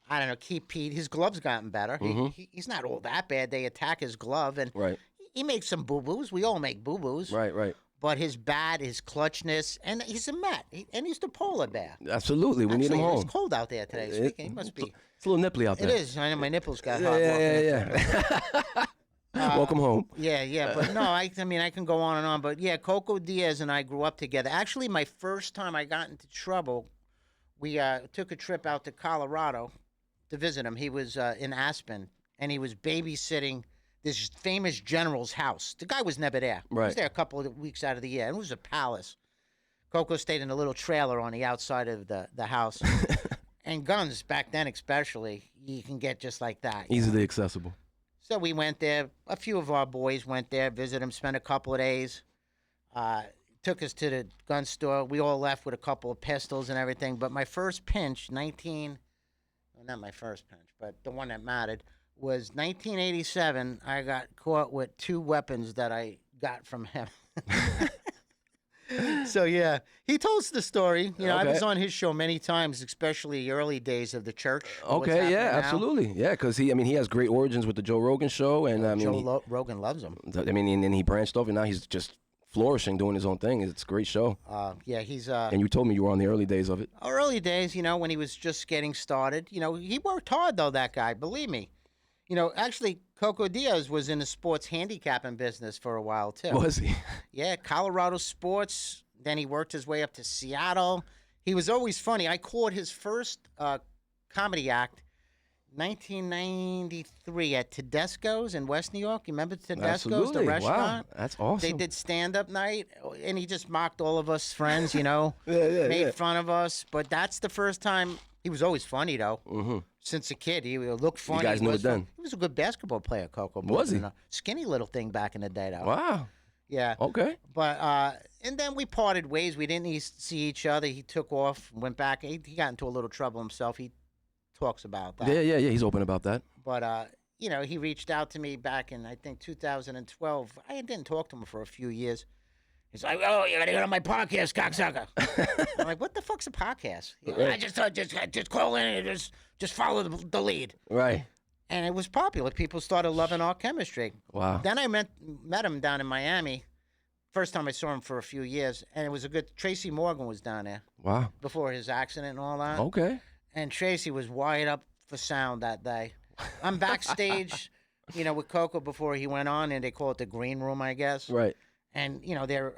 A: I don't know, keep Pete. His glove's gotten better. He's not all that bad. They attack his glove, and
B: Right.
A: he makes some boo-boos. We all make boo-boos.
B: Right.
A: But his bat, his clutchness, and he's a Met. And he's the polar bear.
B: Absolutely, we need him
A: Actually,
B: home.
A: It's cold out there today. Speaking, it must be.
B: It's a little nipply out there.
A: It is. I know my nipples got hot.
B: Yeah. Welcome home.
A: Yeah. But no, I can go on and on. But yeah, Coco, Diaz, and I grew up together. Actually, my first time I got into trouble, we took a trip out to Colorado to visit him. He was in Aspen, and he was babysitting this famous general's house. The guy was never there. He
B: Right.
A: was there a couple of weeks out of the year. And it was a palace. Coco stayed in a little trailer on the outside of the house. And guns, back then especially, you can get just like that.
B: Easily accessible.
A: So we went there. A few of our boys went there, visited him, spent a couple of days. Took us to the gun store. We all left with a couple of pistols and everything. But my first pinch, not my first pinch, but the one that mattered, was 1987. I got caught with 2 weapons that I got from him. So, yeah, he told us the story. I was on his show many times, especially the early days of the church.
B: Okay, yeah, absolutely. Yeah, because he has great origins with the Joe Rogan show. And
A: Rogan loves him.
B: And he branched off, and now he's just flourishing, doing his own thing. It's a great show.
A: Yeah, he's...
B: and you told me you were on the early days of it.
A: Early days, when he was just getting started. He worked hard, though, that guy, believe me. Actually, Coco Diaz was in the sports handicapping business for a while, too.
B: Was he?
A: Yeah, Colorado sports. Then he worked his way up to Seattle. He was always funny. I caught his first comedy act 1993 at Tedesco's in West New York. You remember Tedesco's,
B: Absolutely.
A: the restaurant?
B: Wow, that's awesome.
A: They did stand-up night, and he just mocked all of us friends, made fun of us. But that's the first time. He was always funny, though. Mm-hmm. Since a kid, he looked funny.
B: You guys knew it then.
A: He was a good basketball player, Coco.
B: Was he?
A: Skinny little thing back in the day, though.
B: Wow.
A: Yeah.
B: Okay.
A: But and then we parted ways. We didn't see each other. He took off, went back. He got into a little trouble himself. He talks about that.
B: Yeah. He's open about that.
A: But he reached out to me back in, I think, 2012. I didn't talk to him for a few years. He's like, "Oh, you gotta get on my podcast, cocksucker." I'm like, "What the fuck's a podcast?" I just thought, just call in and just follow the lead.
B: Right.
A: And it was popular. People started loving our chemistry.
B: Wow.
A: Then I met him down in Miami. First time I saw him for a few years, and it was a good. Tracy Morgan was down there.
B: Wow.
A: Before his accident and all that.
B: Okay.
A: And Tracy was wired up for sound that day. I'm backstage, with Coco before he went on, and they call it the green room, I guess.
B: Right.
A: And they're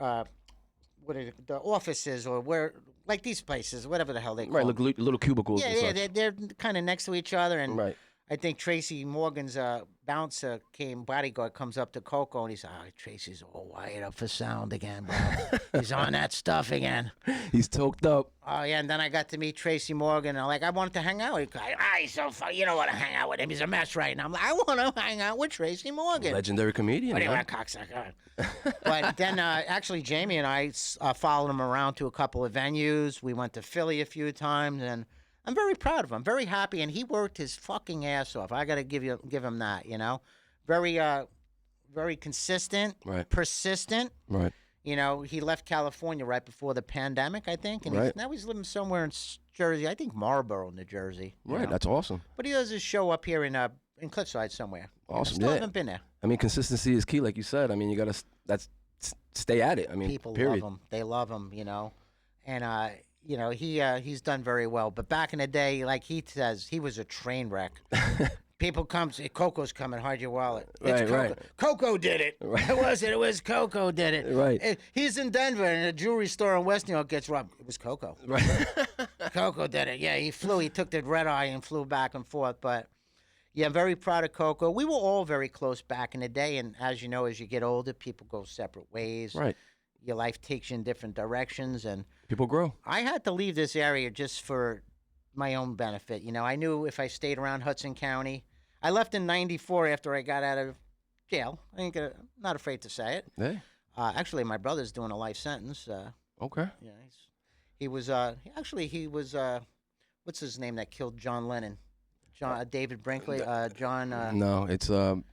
A: the offices or where, like these places, whatever the hell they call.
B: Right,
A: them.
B: little cubicles. and
A: Yeah,
B: such.
A: they're kind of next to each other, and
B: Right.
A: I think Tracy Morgan's bouncer bodyguard comes up to Coco, and he says, "Oh, Tracy's all wired up for sound again, bro. He's on that stuff again."
B: He's toked up.
A: Oh, yeah, and then I got to meet Tracy Morgan, and I wanted to hang out with him. He's so funny. You don't want to hang out with him. He's a mess right now. I'm like, I want to hang out with Tracy Morgan.
B: Legendary comedian.
A: What do you
B: huh?
A: want, cocksucker? But then, actually, Jamie and I followed him around to a couple of venues. We went to Philly a few times, and I'm very proud of him. Very happy, and he worked his fucking ass off. I got to give him that, Very, very consistent,
B: Right.
A: persistent.
B: Right.
A: He left California right before the pandemic, I think, and
B: Right.
A: now he's living somewhere in Jersey. I think Marlboro, New Jersey.
B: Right. That's awesome.
A: But he does his show up here in Cliffside somewhere.
B: Awesome.
A: Still
B: Yeah.
A: haven't been there.
B: I mean, consistency is key, like you said. I mean, you gotta stay at it. I mean,
A: People
B: period.
A: love him. They love him, and he's done very well. But back in the day, like he says, he was a train wreck. People come, say, "Coco's coming, hide your wallet." It's
B: Right,
A: Coco.
B: right.
A: Coco did it.
B: Right.
A: It was Coco did it.
B: Right.
A: He's in Denver, and a jewelry store in West New York gets robbed. It was Coco.
B: Right.
A: Coco did it. Yeah, he flew. He took the red eye and flew back and forth. But Yeah, I'm very proud of Coco. We were all very close back in the day, and as you know, as you get older, people go separate ways.
B: Right.
A: Your life takes you in different directions, and
B: People grow.
A: I had to leave this area just for my own benefit. You know, I knew if I stayed around Hudson County, I left in '94 after I got out of jail. I'm not afraid to say it.
B: Hey.
A: Actually, my brother's doing a life sentence.
B: Okay.
A: Yeah, he was what's his name that killed John Lennon? David Brinkley. John.
B: No, it's Chapman.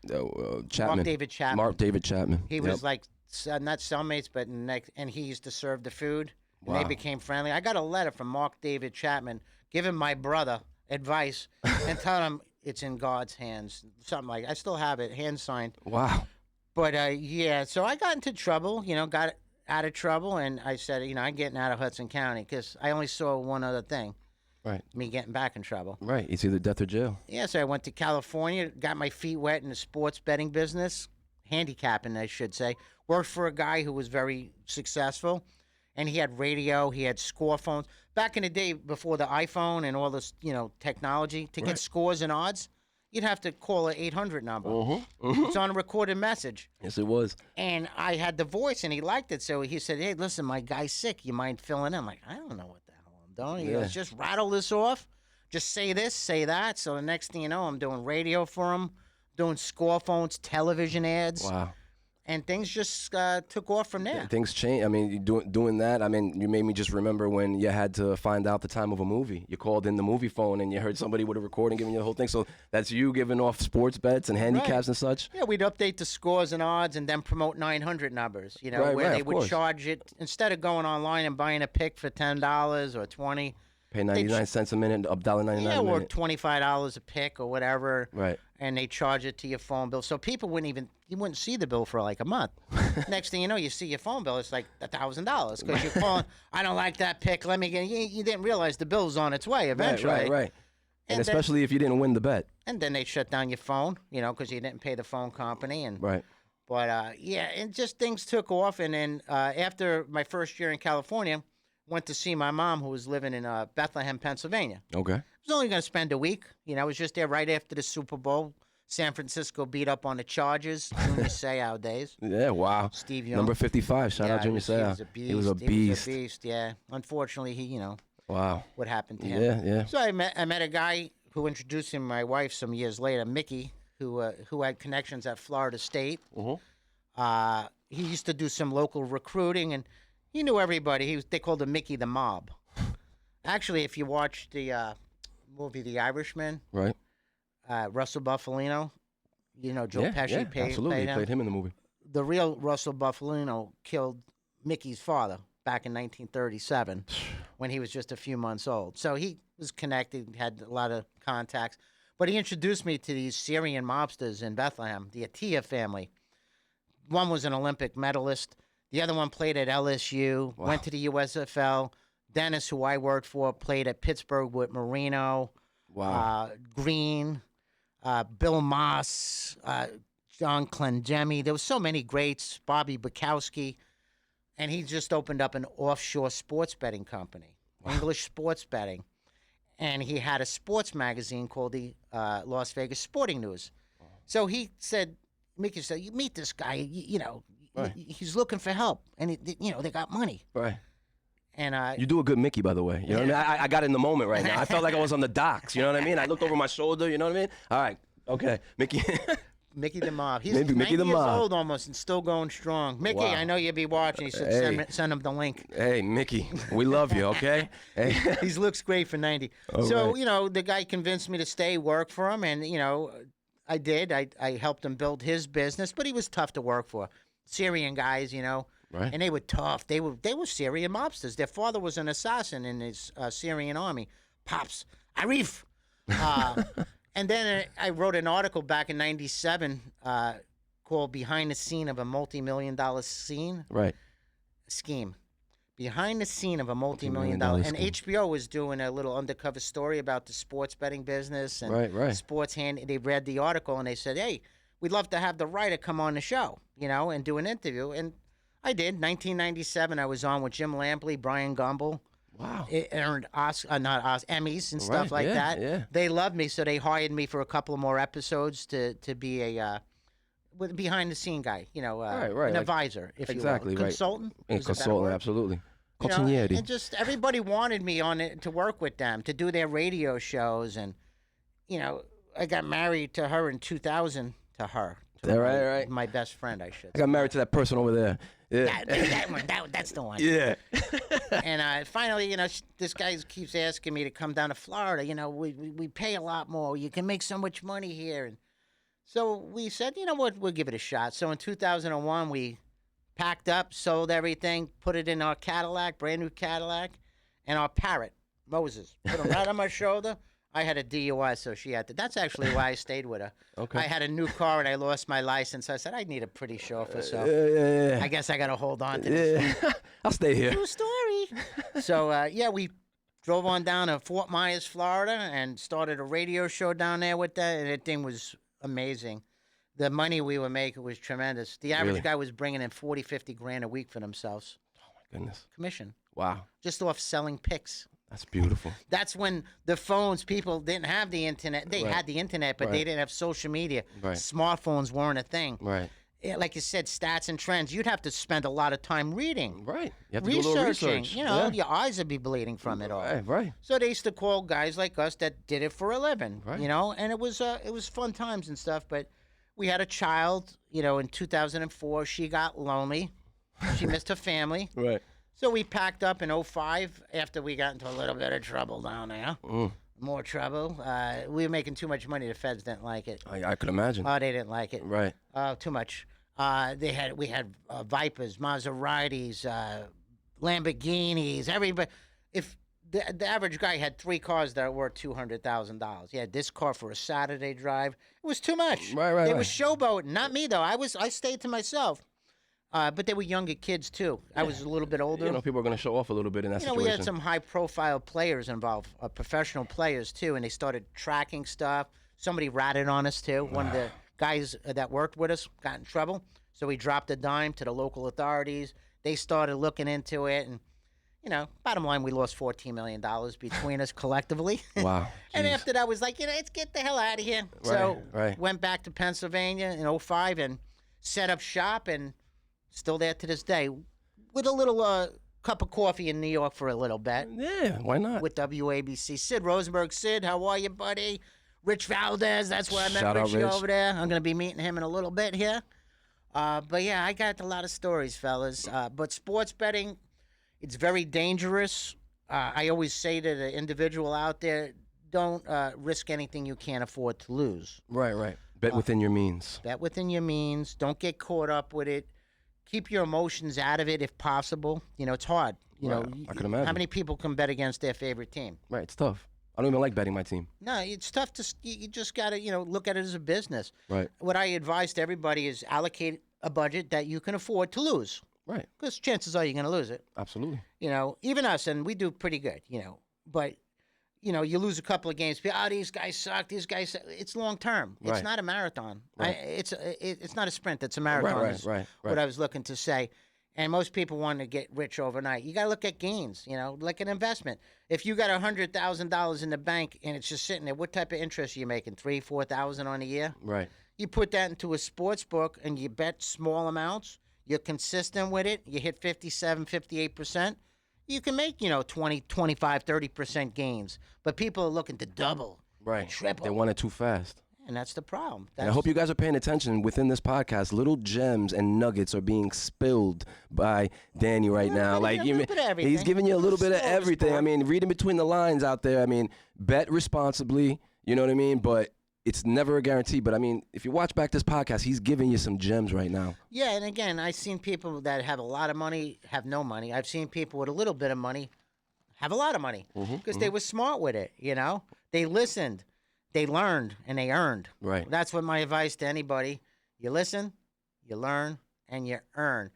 A: Mark David Chapman.
B: Mark David Chapman.
A: He was like not cellmates, but and he used to serve the food. And
B: Wow.
A: they became friendly. I got a letter from Mark David Chapman giving my brother advice and telling him it's in God's hands. Something like I still have it, hand signed.
B: Wow.
A: But yeah, so I got into trouble. You know, got out of trouble, and I said, you know, I'm getting out of Hudson County because I only saw one other thing.
B: Right.
A: Me getting back in trouble.
B: Right. It's either death or jail.
A: Yeah, so I went to California, got my feet wet in the sports betting business, handicapping, I should say. Worked for a guy who was very successful, and he had radio, he had score phones. Back in the day, before the iPhone and all this, you know, technology, to get scores and odds, you'd have to call an 800 number. It's on a recorded message.
B: Yes, it was.
A: And I had the voice, and he liked it, so he said, hey, listen, my guy's sick. You mind filling in? I'm like, I don't know what the hell I'm doing. He goes, just rattle this off. Just say this, say that. So the next thing you know, I'm doing radio for him, doing score phones, television ads.
B: Wow.
A: And things just took off from there.
B: Things change. I mean, you doing that. I mean, you made me just remember when you had to find out the time of a movie. You called in the movie phone and you heard somebody with a recording giving you the whole thing. So that's you giving off sports bets and handicaps and such.
A: Yeah, we'd update the scores and odds and then promote 900 numbers. You know, where they would charge it instead of going online and buying a pick for $10 or $20.
B: Pay 99 cents a minute, $1.99 a minute.
A: Yeah, or $25 a pick or whatever.
B: Right.
A: And they charge it to your phone bill. So people you wouldn't see the bill for like a month. Next thing you know, you see your phone bill, it's like $1,000 because you're calling, I don't like that pick, let me get, you didn't realize the bill's on its way eventually.
B: Right. And especially if you didn't win the bet.
A: And then they shut down your phone, you know, because you didn't pay the phone company. And
B: Right.
A: But, yeah, and just things took off. And then after my first year in California, went to see my mom who was living in Bethlehem, Pennsylvania.
B: Okay.
A: I was only going to spend a week. You know, I was just there right after the Super Bowl. San Francisco beat up on the Chargers. Junior Seau days.
B: Yeah, wow.
A: Steve Young.
B: Number 55. Shout out Junior Seau.
A: He was a beast.
B: He was a beast.
A: He was a beast, yeah. Unfortunately, he, you know,
B: wow.
A: what happened to him.
B: Yeah.
A: So I met a guy who introduced him to my wife some years later, Mickey, who had connections at Florida State. He used to do some local recruiting, and he knew everybody. They called him Mickey the Mob. Actually, if you watch the movie The Irishman,
B: right.
A: Russell Buffalino, you know, Joe Pesci played
B: absolutely.
A: him.
B: He played him in the movie.
A: The real Russell Buffalino killed Mickey's father back in 1937 when he was just a few months old. So he was connected, had a lot of contacts. But he introduced me to these Syrian mobsters in Bethlehem, the Atiyah family. One was an Olympic medalist. The other one played at LSU, went to the USFL. Dennis, who I worked for, played at Pittsburgh with Marino, Green, Bill Moss, John Clengemi. There were so many greats, Bobby Bukowski. And he just opened up an offshore sports betting company, English sports betting. And he had a sports magazine called the Las Vegas Sporting News. So he said, Mickey said, you meet this guy, you know, he's looking for help. And, you know, they got money.
B: Right.
A: And
B: you do a good Mickey, by the way. You know what I mean? I got it in the moment right now. I felt like I was on the docks. You know what I mean? I looked over my shoulder. You know what I mean? All right. Okay. Mickey.
A: Mickey the Mob. He's
B: Mickey
A: 90
B: the
A: years
B: Mob.
A: old almost and still going strong. Mickey,
B: Wow.
A: I know you'll be watching. He said send him the link.
B: Hey, Mickey, we love you, okay? Hey.
A: He looks great for 90. So, you know, the guy convinced me to stay work for him. And, you know, I did. I helped him build his business. But he was tough to work for. Syrian guys, you know.
B: Right.
A: And they were tough. They were Syrian mobsters. Their father was an assassin in his Syrian army. Pops, Arif. And then I wrote an article back in 97 called Behind the Scene of a Multi-Million-Dollar Scheme. Behind the Scene of a Multi-Million-Dollar. And HBO was doing a little undercover story about the sports betting business and sports hand. They read the article and they said, hey, we'd love to have the writer come on the show, you know, and do an interview. And I did. 1997, I was on with Jim Lampley, Brian Gumble,
B: Wow.
A: It earned Emmys and stuff like that.
B: Yeah.
A: They loved me, so they hired me for a couple of more episodes to be a behind the scene guy,
B: Right,
A: an
B: like,
A: advisor, if
B: exactly,
A: you will,
B: right.
A: consultant.
B: And
A: is a better
B: consultant,
A: word.
B: absolutely.
A: You know,
B: Consigliere.
A: and just everybody wanted me on it to work with them, to do their radio shows, and I got married to her in 2000. To her,
B: Right.
A: my best friend, I should.
B: I got married to that person over there. Yeah.
A: That one, that's the one.
B: Yeah.
A: And finally, this guy keeps asking me to come down to Florida. We pay a lot more. You can make so much money here. And so we said, you know what, we'll give it a shot. So in 2001, we packed up, sold everything, put it in our Cadillac, brand new Cadillac, and our Parrot, Moses, put him right on my shoulder. I had a DUI, so she had to. That's actually why I stayed with her.
B: Okay.
A: I had a new car and I lost my license. I said, I need a pretty chauffeur, so
B: Yeah.
A: I guess I got to hold on to this.
B: Yeah. I'll stay here.
A: True story. So, we drove on down to Fort Myers, Florida, and started a radio show down there with that, and that thing was amazing. The money we were making was tremendous. The average
B: Really?
A: guy was bringing in 40, 50 grand a week for themselves.
B: Oh, my goodness.
A: Commission.
B: Wow.
A: Just off selling picks.
B: That's beautiful.
A: That's when the phones, people didn't have the internet. They had the internet, but they didn't have social media.
B: Right.
A: Smartphones weren't a thing.
B: Right.
A: Yeah, like you said, stats and trends. You'd have to spend a lot of time reading.
B: Right. You have to do a little
A: Researching.
B: research.
A: Your eyes would be bleeding from it all.
B: Right.
A: So they used to call guys like us that did it for a living,
B: Right.
A: and it was fun times and stuff. But we had a child, in 2004. She got lonely. She missed her family.
B: Right.
A: So we packed up in 2005 after we got into a little bit of trouble down there. More trouble. We were making too much money. The feds didn't like it.
B: I could imagine.
A: Oh, they didn't like it.
B: Right.
A: Too much. We had Vipers, Maseratis, Lamborghinis. Everybody. If the average guy had 3 cars that were $200,000, he had this car for a Saturday drive. It was too much.
B: Right.
A: They was showboating. Not me though. I stayed to myself. But they were younger kids too. I was a little bit older.
B: People are going to show off a little bit in that situation.
A: We had some high-profile players involved, professional players too, and they started tracking stuff. Somebody ratted on us too. One of the guys that worked with us got in trouble, so we dropped a dime to the local authorities. They started looking into it, and bottom line, we lost $14 million between us collectively.
B: Wow.
A: And
B: Jeez.
A: after that, was like, let's get the hell out of here. So went back to Pennsylvania in 2005 and set up shop, and still there to this day, with a little cup of coffee in New York for a little bit.
B: Yeah, why not?
A: With WABC. Sid Rosenberg. Sid, how are you, buddy? Rich Valdez, that's where I met
B: Shout out,
A: Richie
B: Rich.
A: over there. I'm going to be meeting him in a little bit here. But yeah, I got a lot of stories, fellas. But sports betting, it's very dangerous. I always say to the individual out there, don't risk anything you can't afford to lose.
B: Right. Bet within your means.
A: Bet within your means. Don't get caught up with it. Keep your emotions out of it if possible. It's hard.
B: I can imagine.
A: How many people can bet against their favorite team?
B: Right, it's tough. I don't even like betting my team.
A: No, it's tough to. You just got to, look at it as a business.
B: Right.
A: What I advise to everybody is allocate a budget that you can afford to lose.
B: Right.
A: Because chances are you're going to lose it.
B: Absolutely.
A: Even us, and we do pretty good. But you lose a couple of games. These guys suck. These guys. It's long term.
B: Right.
A: It's not a marathon.
B: Right.
A: It's not a sprint. It's a marathon.
B: Right.
A: What I was looking to say. And most people want to get rich overnight. You got to look at gains. Like an investment. If you got $100,000 in the bank and it's just sitting there, what type of interest are you making? $3,000-4,000 on a year.
B: Right.
A: You put that into a sports book and you bet small amounts. You're consistent with it. You hit 57, 58%. You can make, 20, 25, 30% gains. But people are looking to double,
B: Right.
A: triple.
B: They want it too fast.
A: And that's the problem.
B: And I hope you guys are paying attention within this podcast. Little gems and nuggets are being spilled by Danny right now.
A: Like
B: he's giving you a little bit of everything.
A: Sport.
B: I mean, reading between the lines out there. I mean, bet responsibly. You know what I mean? But it's never a guarantee. But I mean, if you watch back this podcast, he's giving you some gems right now.
A: Yeah, and again, I've seen people that have a lot of money have no money. I've seen people with a little bit of money have a lot of money because they were smart with it. They listened. They learned and they earned.
B: Right.
A: That's what my advice to anybody. You listen, you learn, and you earn.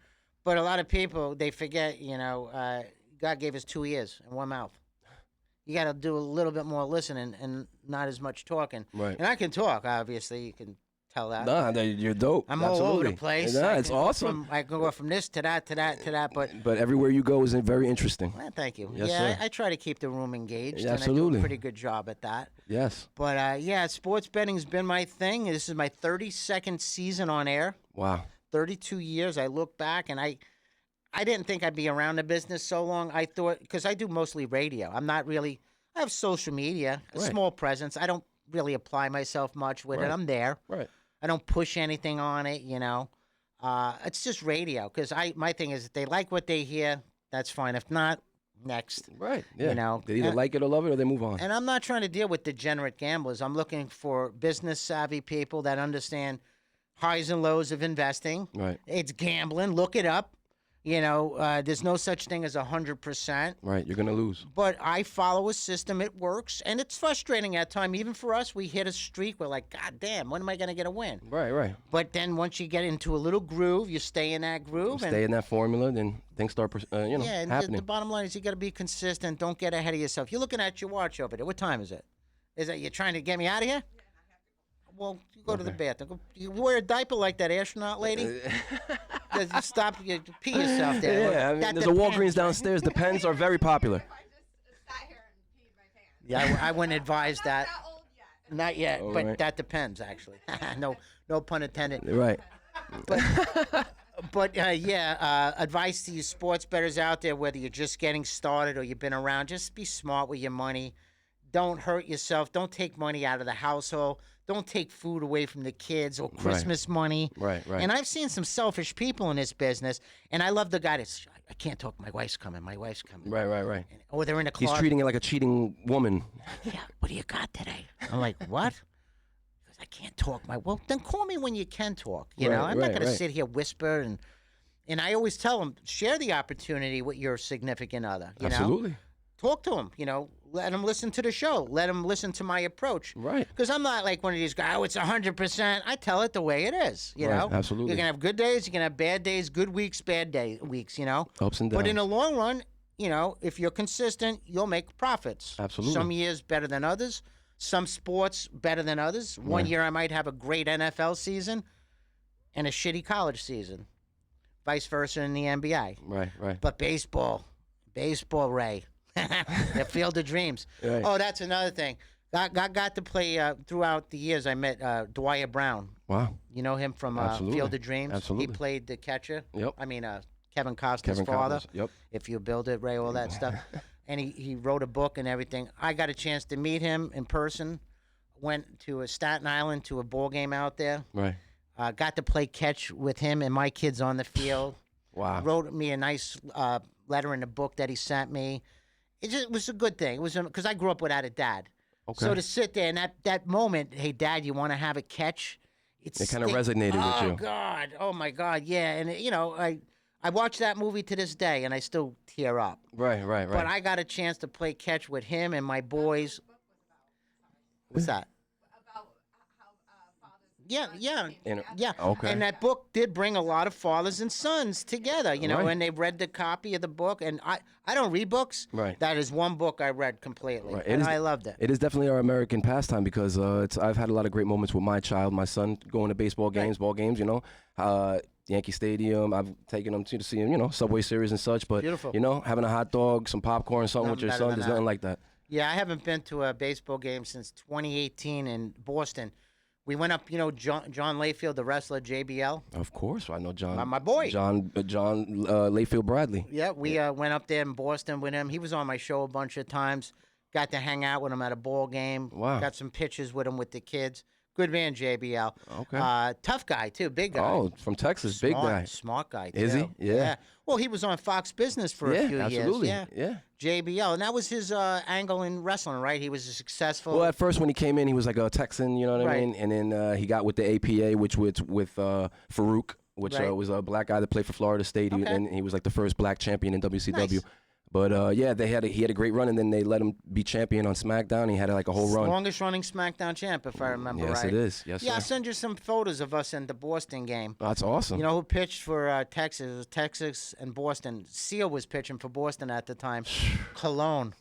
A: But a lot of people, they forget, God gave us 2 ears and 1 mouth. You got to do a little bit more listening and not as much talking.
B: Right.
A: And I can talk, obviously. You can tell that.
B: Nah, you're dope.
A: I'm
B: Absolutely.
A: all over the place.
B: Nah, it's awesome.
A: I can go from this to that to that to that,
B: But everywhere you go is very interesting.
A: Well, thank you.
B: Yes,
A: yeah,
B: sir.
A: I try to keep the room engaged.
B: Yeah,
A: And I do
B: absolutely.
A: a pretty good job at that.
B: Yes.
A: But yeah, sports betting's been my thing. This is my 32nd season on air.
B: Wow.
A: 32 years. I look back and I didn't think I'd be around the business so long. I thought, because I do mostly radio. I'm not really, I have social media, a
B: Right.
A: small presence. I don't really apply myself much with it.
B: Right.
A: I'm there.
B: Right.
A: I don't push anything on it, you know. It's just radio, because my thing is, if they like what they hear, that's fine. If not, next.
B: Right. Yeah.
A: You know,
B: They either
A: and-
B: like it or love it, or they move on.
A: And I'm not trying to deal with degenerate gamblers. I'm looking for business savvy people that understand highs and lows of investing.
B: Right.
A: It's gambling. Look it up. You know, there's no such thing as 100%.
B: Right. You're gonna lose.
A: But I follow a system. It works. And it's frustrating at times. Even for us, we hit a streak. We're like, God damn, when am I going to get a win?
B: Right. Right.
A: But then once you get into a little groove, you stay in that groove.
B: Stay in that formula, then things start,
A: yeah, and
B: happening.
A: the bottom line is you got to be consistent. Don't get ahead of yourself. You're looking at your watch over there. What time is it? Is that you're trying to get me out of here? Well, you go to the bathroom. You wear a diaper like that astronaut lady? You stop, you pee yourself there.
B: Yeah, I mean,
A: That
B: there's a
A: depends.
B: Walgreens downstairs. The pens are very popular.
C: I just sat here and peed my pants.
A: Yeah, I wouldn't advise that.
C: Not old yet.
A: Not yet,
B: All
A: but
B: right.
A: that depends, actually. No pun intended.
B: Right.
A: But yeah, advice to you sports bettors out there, whether you're just getting started or you've been around, just be smart with your money. Don't hurt yourself. Don't take money out of the household. Don't take food away from the kids or Christmas money.
B: Right.
A: And I've seen some selfish people in this business, and I love the guy that's, I can't talk. My wife's coming.
B: Right.
A: Or they're in a
B: He's
A: closet.
B: treating it like a cheating woman.
A: Yeah, what do you got today? I'm like, what? He goes, I can't talk. Well, then call me when you can talk. You know, I'm not going to sit here whisper and I always tell them, share the opportunity with your significant other. You know,
B: Absolutely.
A: talk to them. You know, let them listen to the show. Let them listen to my approach.
B: Right.
A: Because I'm not like one of these guys. Oh, it's 100%. I tell it the way it is. You
B: Right,
A: know,
B: absolutely.
A: You're gonna have good days. You're gonna have bad days. Good weeks, bad weeks. You know,
B: Ups and downs.
A: but in the long run, you know, if you're consistent, you'll make profits.
B: Absolutely.
A: Some years better than others. Some sports better than others. One
B: Right.
A: year I might have a great NFL season and a shitty college season. Vice versa in the NBA.
B: Right.
A: But baseball, Ray. The field of dreams.
B: Right.
A: Oh, that's another thing. Got to play throughout the years. I met Dwyer Brown.
B: Wow.
A: You know him from
B: Absolutely.
A: Field of Dreams?
B: Absolutely.
A: He played the catcher.
B: Yep.
A: I mean, Kevin Costner's father.
B: Costner. Yep.
A: If you build it, Ray, all that stuff. And he wrote a book and everything. I got a chance to meet him in person. Went to Staten Island to a ball game out there.
B: Right.
A: Got to play catch with him and my kids on the field.
B: Wow.
A: Wrote me a nice letter in the book that he sent me. It was a good thing. It was because I grew up without a dad.
B: Okay.
A: So to sit there and that moment, hey, Dad, you want to have a catch?
B: It kind of resonated with you.
A: Oh God! Oh my God! Yeah, and you know, I watch that movie to this day, and I still tear up.
B: Right.
A: But I got a chance to play catch with him and my boys. What's that?
C: About how fathers.
A: Yeah.
B: Okay.
A: And that book did bring a lot of fathers and sons together, you know,
B: Right.
A: and they read the copy of the book. And I don't read books.
B: Right.
A: That is one book I read completely.
B: Right.
A: And I loved it.
B: It is definitely our American pastime because I've had a lot of great moments with my child, my son, going to baseball games, ball games, you know. Yankee Stadium. I've taken them to see him, you know, Subway Series and such. But,
A: Beautiful.
B: you know, having a hot dog, some popcorn, something with
A: Nothing
B: your
A: better
B: son,
A: than
B: there's
A: that.
B: nothing like that.
A: Yeah, I haven't been to a baseball game since 2018 in Boston. We went up, you know, John Layfield, the wrestler, JBL.
B: Of course, I know John.
A: My boy.
B: John Layfield Bradley.
A: Yeah, we went up there in Boston with him. He was on my show a bunch of times. Got to hang out with him at a ball game.
B: Wow.
A: Got some pictures with him with the kids. Good man, JBL.
B: Okay.
A: Tough guy, too. Big guy.
B: Oh, from Texas, big guy.
A: Smart guy, too.
B: Is he? Yeah.
A: Well, he was on Fox Business for a few
B: absolutely.
A: years.
B: Yeah.
A: JBL. And that was his angle in wrestling, right? He was a successful.
B: Well, at first when he came in, he was like a Texan, you know what I
A: Right.
B: mean? And then he got with the APA, which with Farouk, which
A: Right.
B: was a black guy that played for Florida State,
A: Okay.
B: and he was like the first black champion in WCW.
A: Nice.
B: But yeah, he had a great run, and then they let him be champion on SmackDown. He had like a whole run.
A: Longest running SmackDown champ, if I remember
B: Yes,
A: right.
B: it is. Yes,
A: Yeah, I'll
B: sir.
A: send you some photos of us in the Boston game.
B: That's awesome.
A: You know who pitched for Texas? It was Texas and Boston. Seal was pitching for Boston at the time. Cologne.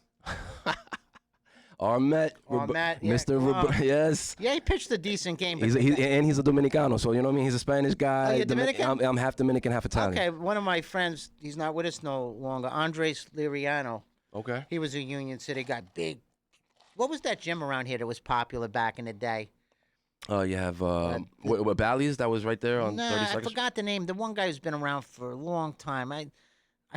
B: Armet,
A: Armet, yeah.
B: Mr.
A: Wow.
B: Yes.
A: Yeah, he pitched a decent game. But
B: He's a Dominicano, so you know what I mean. He's a Spanish guy.
A: Oh, you're Dominican?
B: I'm half Dominican, half Italian.
A: okay, one of my friends, he's not with us no longer, Andres Liriano.
B: Okay.
A: He was a Union City guy. Big. What was that gym around here that was popular back in the day?
B: You have what Bally's that was right there on 32nd
A: I
B: Street?
A: forgot the name. The one guy who's been around for a long time. I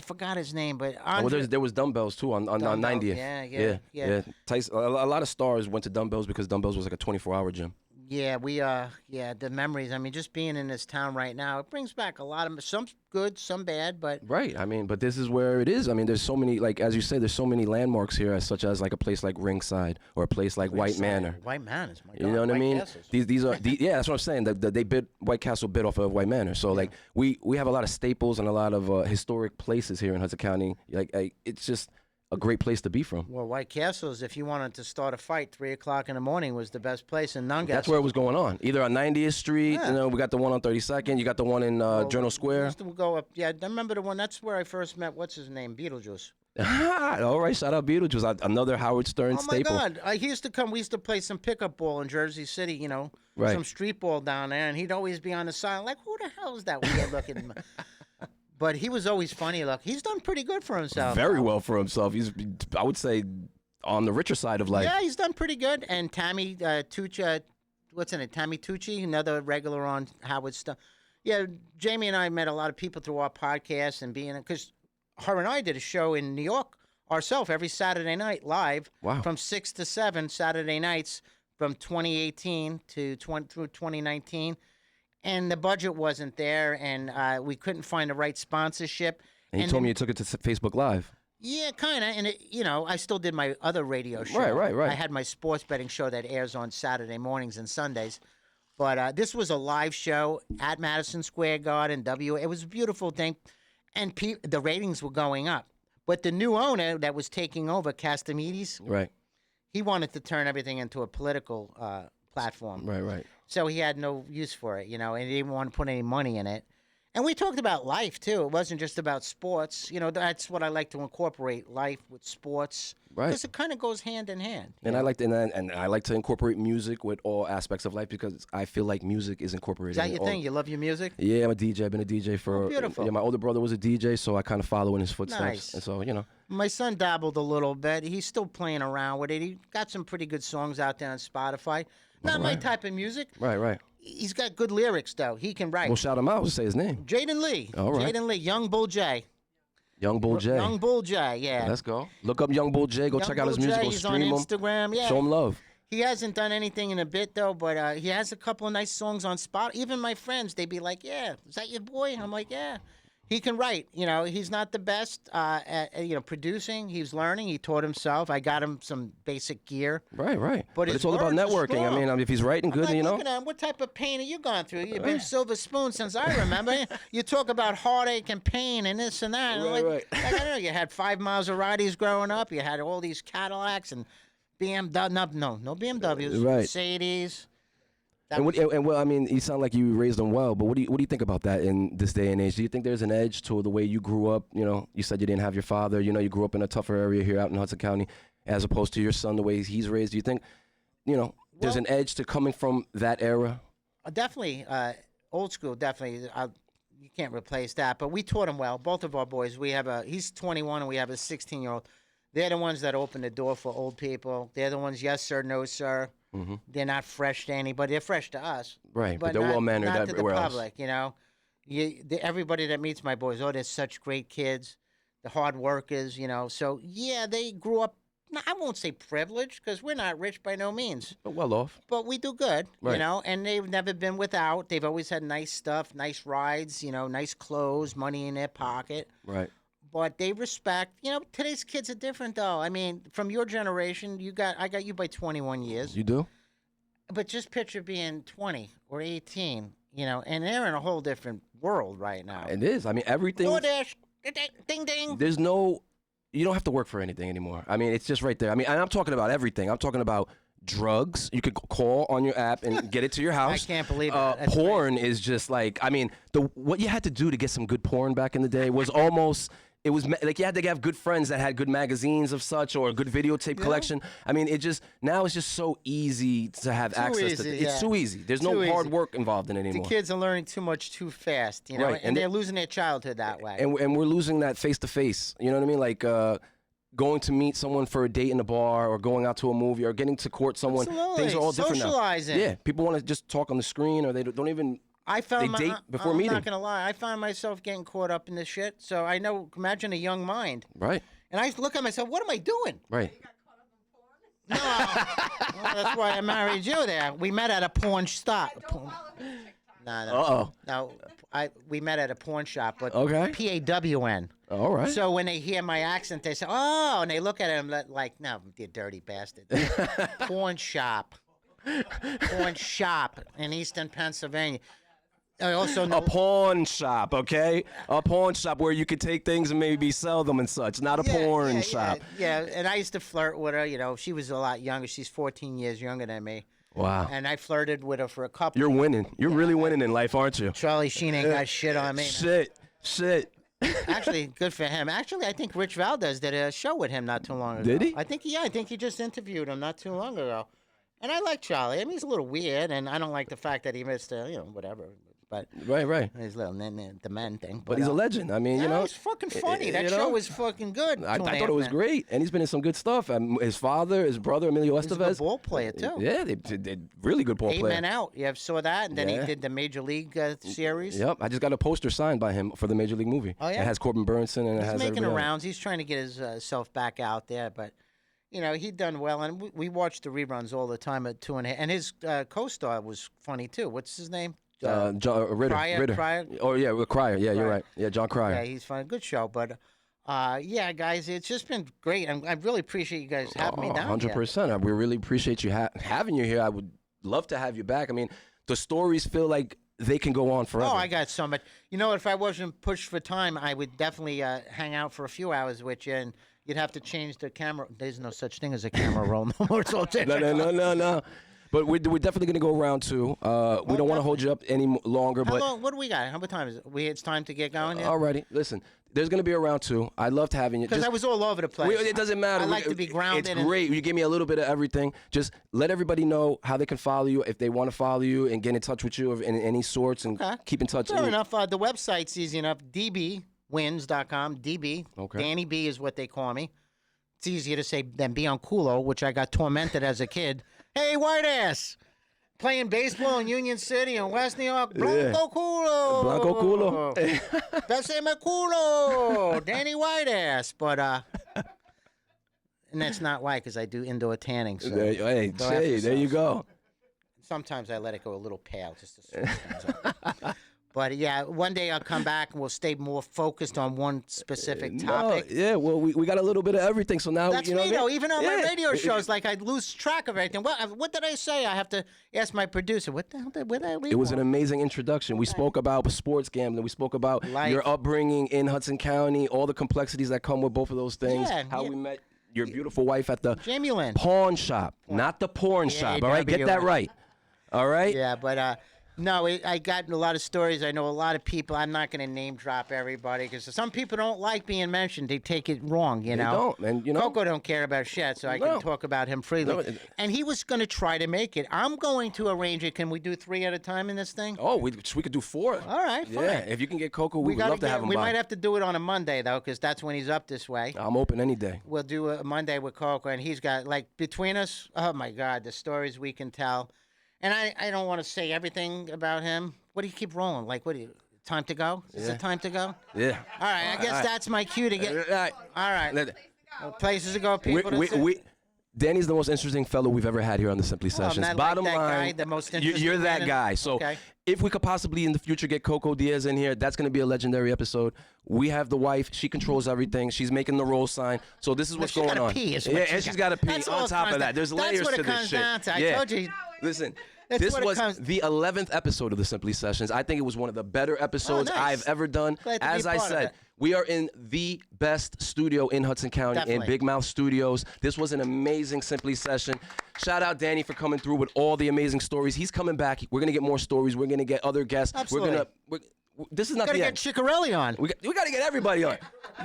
A: forgot his name, but
B: Well, there was Dumbbells too on 90th.
A: Yeah.
B: Tyson, a lot of stars went to Dumbbells because Dumbbells was like a 24-hour gym.
A: Yeah, the memories. I mean, just being in this town right now, it brings back a lot of some good, some bad, but
B: Right. I mean, but this is where it is. I mean, there's so many, like as you say, there's so many landmarks here, such as like a place like Ringside or a place like White Manor.
A: White Manors, my God.
B: You know what I
A: White
B: mean?
A: Castles.
B: These are yeah, that's what I'm saying. They bid White Castle bid off of White Manor. So like we have a lot of staples and a lot of historic places here in Hudson County. Like it's just a great place to be from.
A: Well, White Castles, if you wanted to start a fight, 3 o'clock in the morning was the best place in Nungas.
B: That's where it was going on. Either on 90th Street,
A: Yeah.
B: you know, we got the one on 32nd. You got the one in Journal
A: We
B: Square.
A: used to go up. Yeah, I remember the one. That's where I first met. What's his name? Beetlejuice.
B: All right, shout out Beetlejuice, another Howard Stern
A: Oh my
B: staple.
A: God! He used to come. We used to play some pickup ball in Jersey City. You know,
B: Right.
A: some street ball down there, and he'd always be on the side, like, "Who the hell is that weird looking?" But he was always funny. Look, he's done pretty good for himself.
B: Very well for himself. He's, I would say, on the richer side of life.
A: Yeah, he's done pretty good. And Tammy Tucci, what's in it? Tammy Tucci, another regular on Howard stuff. Yeah, Jamie and I met a lot of people through our podcast and being because her and I did a show in New York ourselves every Saturday night live.
B: Wow.
A: From 6 to 7 Saturday nights from 2018 to 2019. And the budget wasn't there, and we couldn't find the right sponsorship.
B: And you told me you took it to Facebook Live.
A: Yeah, kind of. And, I still did my other radio show.
B: Right.
A: I had my sports betting show that airs on Saturday mornings and Sundays. But this was a live show at Madison Square Garden. It was a beautiful thing. And the ratings were going up. But the new owner that was taking over, Castamedes,
B: Right.
A: he wanted to turn everything into a political platform.
B: Right.
A: So he had no use for it, and he didn't want to put any money in it. And we talked about life, too. It wasn't just about sports. That's what I like to incorporate, life with sports.
B: Right.
A: Because it kind of goes hand in hand.
B: And I like to incorporate music with all aspects of life because I feel like music is incorporated.
A: Is that
B: in
A: your
B: all-
A: thing? You love your music?
B: Yeah, I'm a DJ. I've been a DJ for.
A: Oh, beautiful.
B: Yeah, my older brother was a DJ, so I kind of follow in his footsteps.
A: Nice.
B: And so
A: My son dabbled a little bit. He's still playing around with it. He got some pretty good songs out there on Spotify. Not my type of music.
B: Right.
A: He's got good lyrics, though. He can write.
B: Well, shout him out. Say his name.
A: Jaden Lee.
B: All right.
A: Jaden Lee. Young Bull J.
B: Young Bull J.
A: Young Bull J, yeah.
B: Let's go. Look up Young Bull J. Go
A: Young
B: check out his
A: Bull
B: music.
A: J,
B: Go
A: he's
B: stream
A: on
B: him.
A: Instagram, yeah.
B: Show him love.
A: He hasn't done anything in a bit, though, but he has a couple of nice songs on Spot. Even my friends, they'd be like, yeah, is that your boy? I'm like, yeah. He can write. He's not the best at producing. He's learning. He taught himself. I got him some basic gear.
B: Right. But
A: his
B: it's all about
A: words are
B: networking. I
A: strong.
B: mean, if he's writing
A: I'm
B: good,
A: like, looking at him, what type of pain have you gone through? You've been Silver Spoon since I remember. You talk about heartache and pain and this and that. And I'm
B: Right.
A: I don't know. You had 5 Maseratis growing up. You had all these Cadillacs and BMW. No BMWs.
B: Right.
A: Mercedes.
B: Well, I mean, you sound like you raised them well, but what do you think about that in this day and age? Do you think there's an edge to the way you grew up? You said you didn't have your father. You grew up in a tougher area here out in Hudson County, as opposed to your son, the way he's raised. Do you think, there's an edge to coming from that era?
A: Definitely. Old school, definitely. You can't replace that. But we taught him well. Both of our boys. He's 21 and we have a 16-year-old. They're the ones that open the door for old people. They're the ones, yes, sir, no, sir. Mm-hmm. They're not fresh to anybody. They're fresh to us.
B: Right, but they're
A: not,
B: well-mannered
A: not to the
B: everywhere else.
A: public, everybody that meets my boys, they're such great kids. The hard workers, So, yeah, they grew up, I won't say privileged because we're not rich by no means.
B: But well off.
A: But we do good,
B: Right.
A: And they've never been without. They've always had nice stuff, nice rides, nice clothes, money in their pocket.
B: Right.
A: But they respect, today's kids are different though. I mean, from your generation, I got you by 21 years.
B: You do?
A: But just picture being 20 or 18, and they're in a whole different world right now.
B: It is. I mean, everything.
A: DoorDash, ding ding.
B: There's no, you don't have to work for anything anymore. I mean, it's just right there. I mean, and I'm talking about everything. I'm talking about drugs. You could call on your app and get it to your house.
A: I can't believe that. That's
B: Porn is just like, I mean, what you had to do to get some good porn back in the day was almost it was like you had to have good friends that had good magazines of such or a good videotape collection. I mean, now it's just so easy to have access to. It's too easy. There's no hard work involved in it anymore.
A: The kids are learning too much too fast, you know,
B: Right.
A: and they're losing their childhood that way.
B: And we're losing that face to face. You know what I mean? Like going to meet someone for a date in a bar or going out to a movie or getting to court someone.
A: Absolutely.
B: Things are all different now.
A: Socializing.
B: Yeah, people want to just talk on the screen or they don't even.
A: I found
B: They date before
A: I'm
B: meeting.
A: not gonna lie. I found myself getting caught up in this shit. So I know. Imagine a young mind,
B: Right.
A: and I look at myself. What am I doing?
B: Right.
A: No, well, that's why I married you. There, we met at a porn stop. No. We met at a porn shop, but
B: Okay.
A: PAWN.
B: All right.
A: So when they hear my accent, they say, "Oh," and they look at him like, "No, you dirty bastard." Porn shop in Eastern Pennsylvania. I also know
B: A pawn shop, okay? A pawn shop where you could take things and maybe sell them and such, not a porn shop.
A: Yeah, and I used to flirt with her. You know, she was a lot younger. She's 14 years younger than me.
B: Wow.
A: And I flirted with her for a couple.
B: You're winning. You're really winning in life, aren't you?
A: Charlie Sheen ain't got shit on me.
B: Shit.
A: Actually, good for him. Actually, I think Rich Valdez did a show with him not too long ago.
B: Did he?
A: I think he just interviewed him not too long ago. And I like Charlie. I mean, he's a little weird, and I don't like the fact that he missed, whatever. But
B: Right.
A: his little the men thing.
B: But he's a legend. I mean, you know.
A: it's fucking funny. That
B: you know?
A: show was fucking good.
B: I thought it was great, and he's been in some good stuff. His father, his brother, Emilio
A: He's a
B: Estevez.
A: good ball player too.
B: Yeah, they really good ball
A: 8
B: player.
A: Men Out. You saw that, and then
B: Yeah.
A: he did the Major League series.
B: Yep, I just got a poster signed by him for the Major League movie.
A: Oh, yeah?
B: It has Corbin Burnson and it
A: He's
B: has
A: making the
B: everybody else.
A: rounds. He's trying to get his self back out there, but he done well. And we watched the reruns all the time at 2.5. And his co-star was funny too. What's his name?
B: John Ritter.
A: Cryer?
B: Oh yeah, Cryer. Yeah, you're right. Yeah, John Cryer.
A: Yeah, he's funny. Good show, but yeah, guys, it's just been great. I really appreciate you guys having me down
B: 100%. We really appreciate you having you here. I would love to have you back. I mean, the stories feel like they can go on forever.
A: Oh, I got so much. You know, if I wasn't pushed for time, I would definitely hang out for a few hours with you, and you'd have to change the camera. There's no such thing as a camera roll no more. It's all
B: No. But we're definitely going to go around too. We don't want to hold you up any longer.
A: How
B: But
A: long? What do we got? How much time is it? It's time to get going. Yeah?
B: alrighty, listen. There's going to be a round two. I loved having you.
A: Because I was all over the place.
B: It doesn't matter.
A: I like to be grounded.
B: It's great. You give me a little bit of everything. Just let everybody know how they can follow you if they want to follow you and get in touch with you of in any sorts and keep in touch.
A: Fair enough. The website's easy enough. dbwins.com. DB.
B: Okay.
A: Danny B is what they call me. It's easier to say than Biancullo, which I got tormented as a kid. Hey, white ass. Playing baseball in Union City and West New York. Blanco culo.
B: Blanco culo.
A: Besame culo. Danny White ass. But, and that's not why, because I do indoor tanning. So
B: Hey, there you go.
A: sometimes I let it go a little pale just to switch things up. But yeah, one day I'll come back and we'll stay more focused on one specific topic.
B: Yeah, well, we got a little bit of everything, so now
A: That's
B: you know
A: me
B: what I
A: though.
B: mean?
A: Even on my
B: Yeah.
A: radio shows, like I lose track of everything. What did I say? I have to ask my producer. What the hell did I leave?
B: It was an
A: on?
B: amazing introduction. We spoke about sports gambling. We spoke about
A: Life.
B: your upbringing in Hudson County, all the complexities that come with both of those things.
A: Yeah,
B: how
A: yeah.
B: we met your beautiful wife at the
A: Jamie Lynn.
B: pawn shop, not the porn shop. All right, get that right. All right.
A: Yeah, but no, I got a lot of stories. I know a lot of people. I'm not going to name drop everybody because some people don't like being mentioned. They take it wrong, you know.
B: They don't, and you know.
A: Coco don't care about shit, so I can talk about him freely.
B: No,
A: and he was going to try to make it. I'm going to arrange it. Can we do 3 at a time in this thing?
B: Oh, we could do 4.
A: All right, fine.
B: Yeah, if you can get Coco, we would
A: gotta
B: love to have him
A: We
B: by.
A: might have to do it on a Monday though, because that's when he's up this way.
B: I'm open any day.
A: We'll do a Monday with Coco, and he's got like between us. Oh my God, the stories we can tell. And I don't want to say everything about him. What do you keep rolling? Like, what do you? Time to go? Is it time to go?
B: Yeah.
A: All right, I guess that's my cue to get. All right. Places to go, people. to sit.
B: Danny's the most interesting fellow we've ever had here on the Simply Sessions.
A: not like
B: Bottom
A: that
B: line,
A: guy, the most interesting
B: you're that
A: man
B: guy. So
A: okay.
B: if we could possibly in the future get Coco Diaz in here, that's going to be a legendary episode. We have the wife. She controls everything. She's making the roll sign. So this is what's
A: She
B: going
A: gotta
B: on.
A: pee is what
B: Yeah,
A: she's
B: and she's
A: got.
B: got to pee.
A: That's all
B: On
A: it
B: top
A: comes
B: of that,
A: down-
B: there's
A: that's
B: layers
A: what it
B: to this
A: comes
B: shit.
A: down to. I
B: Yeah.
A: told you.
B: Listen,
A: That's
B: this
A: what it
B: was
A: comes-
B: the 11th episode of the Simply Sessions. I think it was one of the better episodes
A: nice.
B: I've ever done.
A: Glad to be
B: As I
A: part of
B: said,
A: it.
B: we are in the best studio in Hudson County, in
A: Definitely.
B: Big Mouth Studios. This was an amazing Simply session. Shout out Danny for coming through with all the amazing stories. He's coming back. We're gonna get more stories. We're gonna get other guests.
A: Absolutely.
B: This is not
A: Gotta
B: the
A: get
B: end.
A: Ciccarelli on.
B: We got to get everybody on.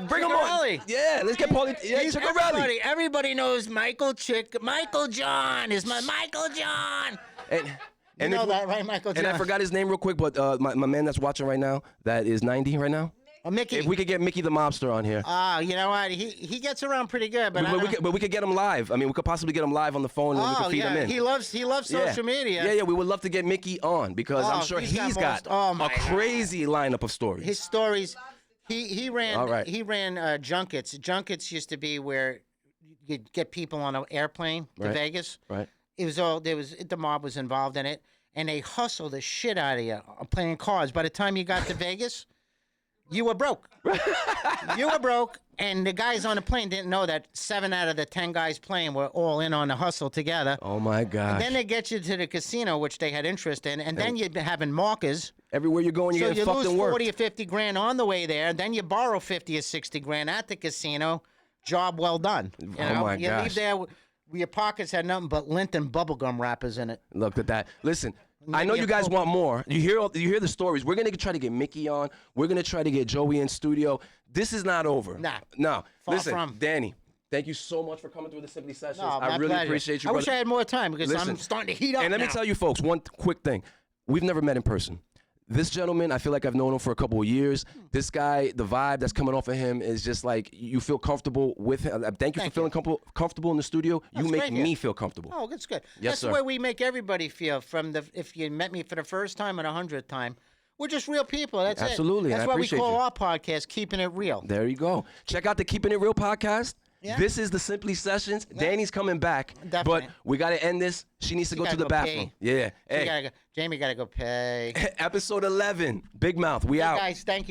B: Bring them on.
A: Ciccarelli.
B: Yeah, let's get Paulie. Yeah,
A: He's
B: Ciccarelli.
A: everybody knows Michael John is my Michael John.
B: And
A: You know
B: if-
A: that, right, Michael John?
B: And I forgot his name real quick, but my man that's watching right now, that is 90 right now.
A: Mickey.
B: If we could get Mickey the Mobster on here.
A: You know what? He gets around pretty good, but
B: We could get him live. I mean, we could possibly get him live on the phone and we could feed him in.
A: He loves social media.
B: Yeah, we would love to get Mickey on because I'm sure he's got a crazy lineup of stories.
A: His stories. He ran.
B: All right.
A: He ran junkets. Junkets used to be where you'd get people on an airplane to
B: Right.
A: Vegas.
B: Right.
A: It was all there was. The mob was involved in it, and they hustle the shit out of you playing cards. By the time you got to Vegas, you were broke. You were broke, and the guys on the plane didn't know that 7 out of the 10 guys playing were all in on the hustle together.
B: Oh my gosh.
A: Then they get you to the casino, which they had interest in, and then you're having markers.
B: Everywhere you're going, you're
A: So
B: getting
A: you
B: fucked
A: lose
B: and worked.
A: 40 or 50 grand on the way there, then you borrow 50 or 60 grand at the casino. Job well done. You
B: Oh,
A: know?
B: my
A: You
B: gosh.
A: leave there, your pockets had nothing but lint and bubblegum wrappers in it.
B: Look at that. Listen, I know you guys want more. You hear the stories. We're gonna try to get Mickey on. We're gonna try to get Joey in studio. This is not over.
A: Nah.
B: No.
A: Far
B: Listen,
A: from.
B: Danny, thank you so much for coming through the Simply Sessions.
A: No,
B: I
A: my
B: really
A: pleasure.
B: appreciate you.
A: I wish I
B: brother.
A: had more time because
B: Listen,
A: I'm starting to heat up
B: And let me
A: now.
B: tell you folks one quick thing. We've never met in person. This gentleman, I feel like I've known him for a couple of years. This guy, the vibe that's coming off of him is just like you feel comfortable with him. Thank you for feeling comfortable in the studio.
A: That's
B: you make
A: great, yeah.
B: me feel comfortable.
A: Oh, that's good.
B: Yes,
A: That's
B: sir.
A: the way we make everybody feel. If you met me for the first time and 100th time, we're just real people. That's
B: Absolutely,
A: it.
B: and
A: That's
B: I
A: why we
B: appreciate
A: call
B: you.
A: our podcast "Keeping It Real."
B: There you go. Check out the Keeping It Real podcast.
A: Yeah.
B: This is the Simply Sessions. Danny's coming back,
A: Definitely.
B: but we got to end this. She needs to go to
A: gotta
B: the
A: go
B: bathroom.
A: pee.
B: Yeah. Hey,
A: Jamie got to go pay.
B: episode 11, Big Mouth. We out.
A: Guys, thank you.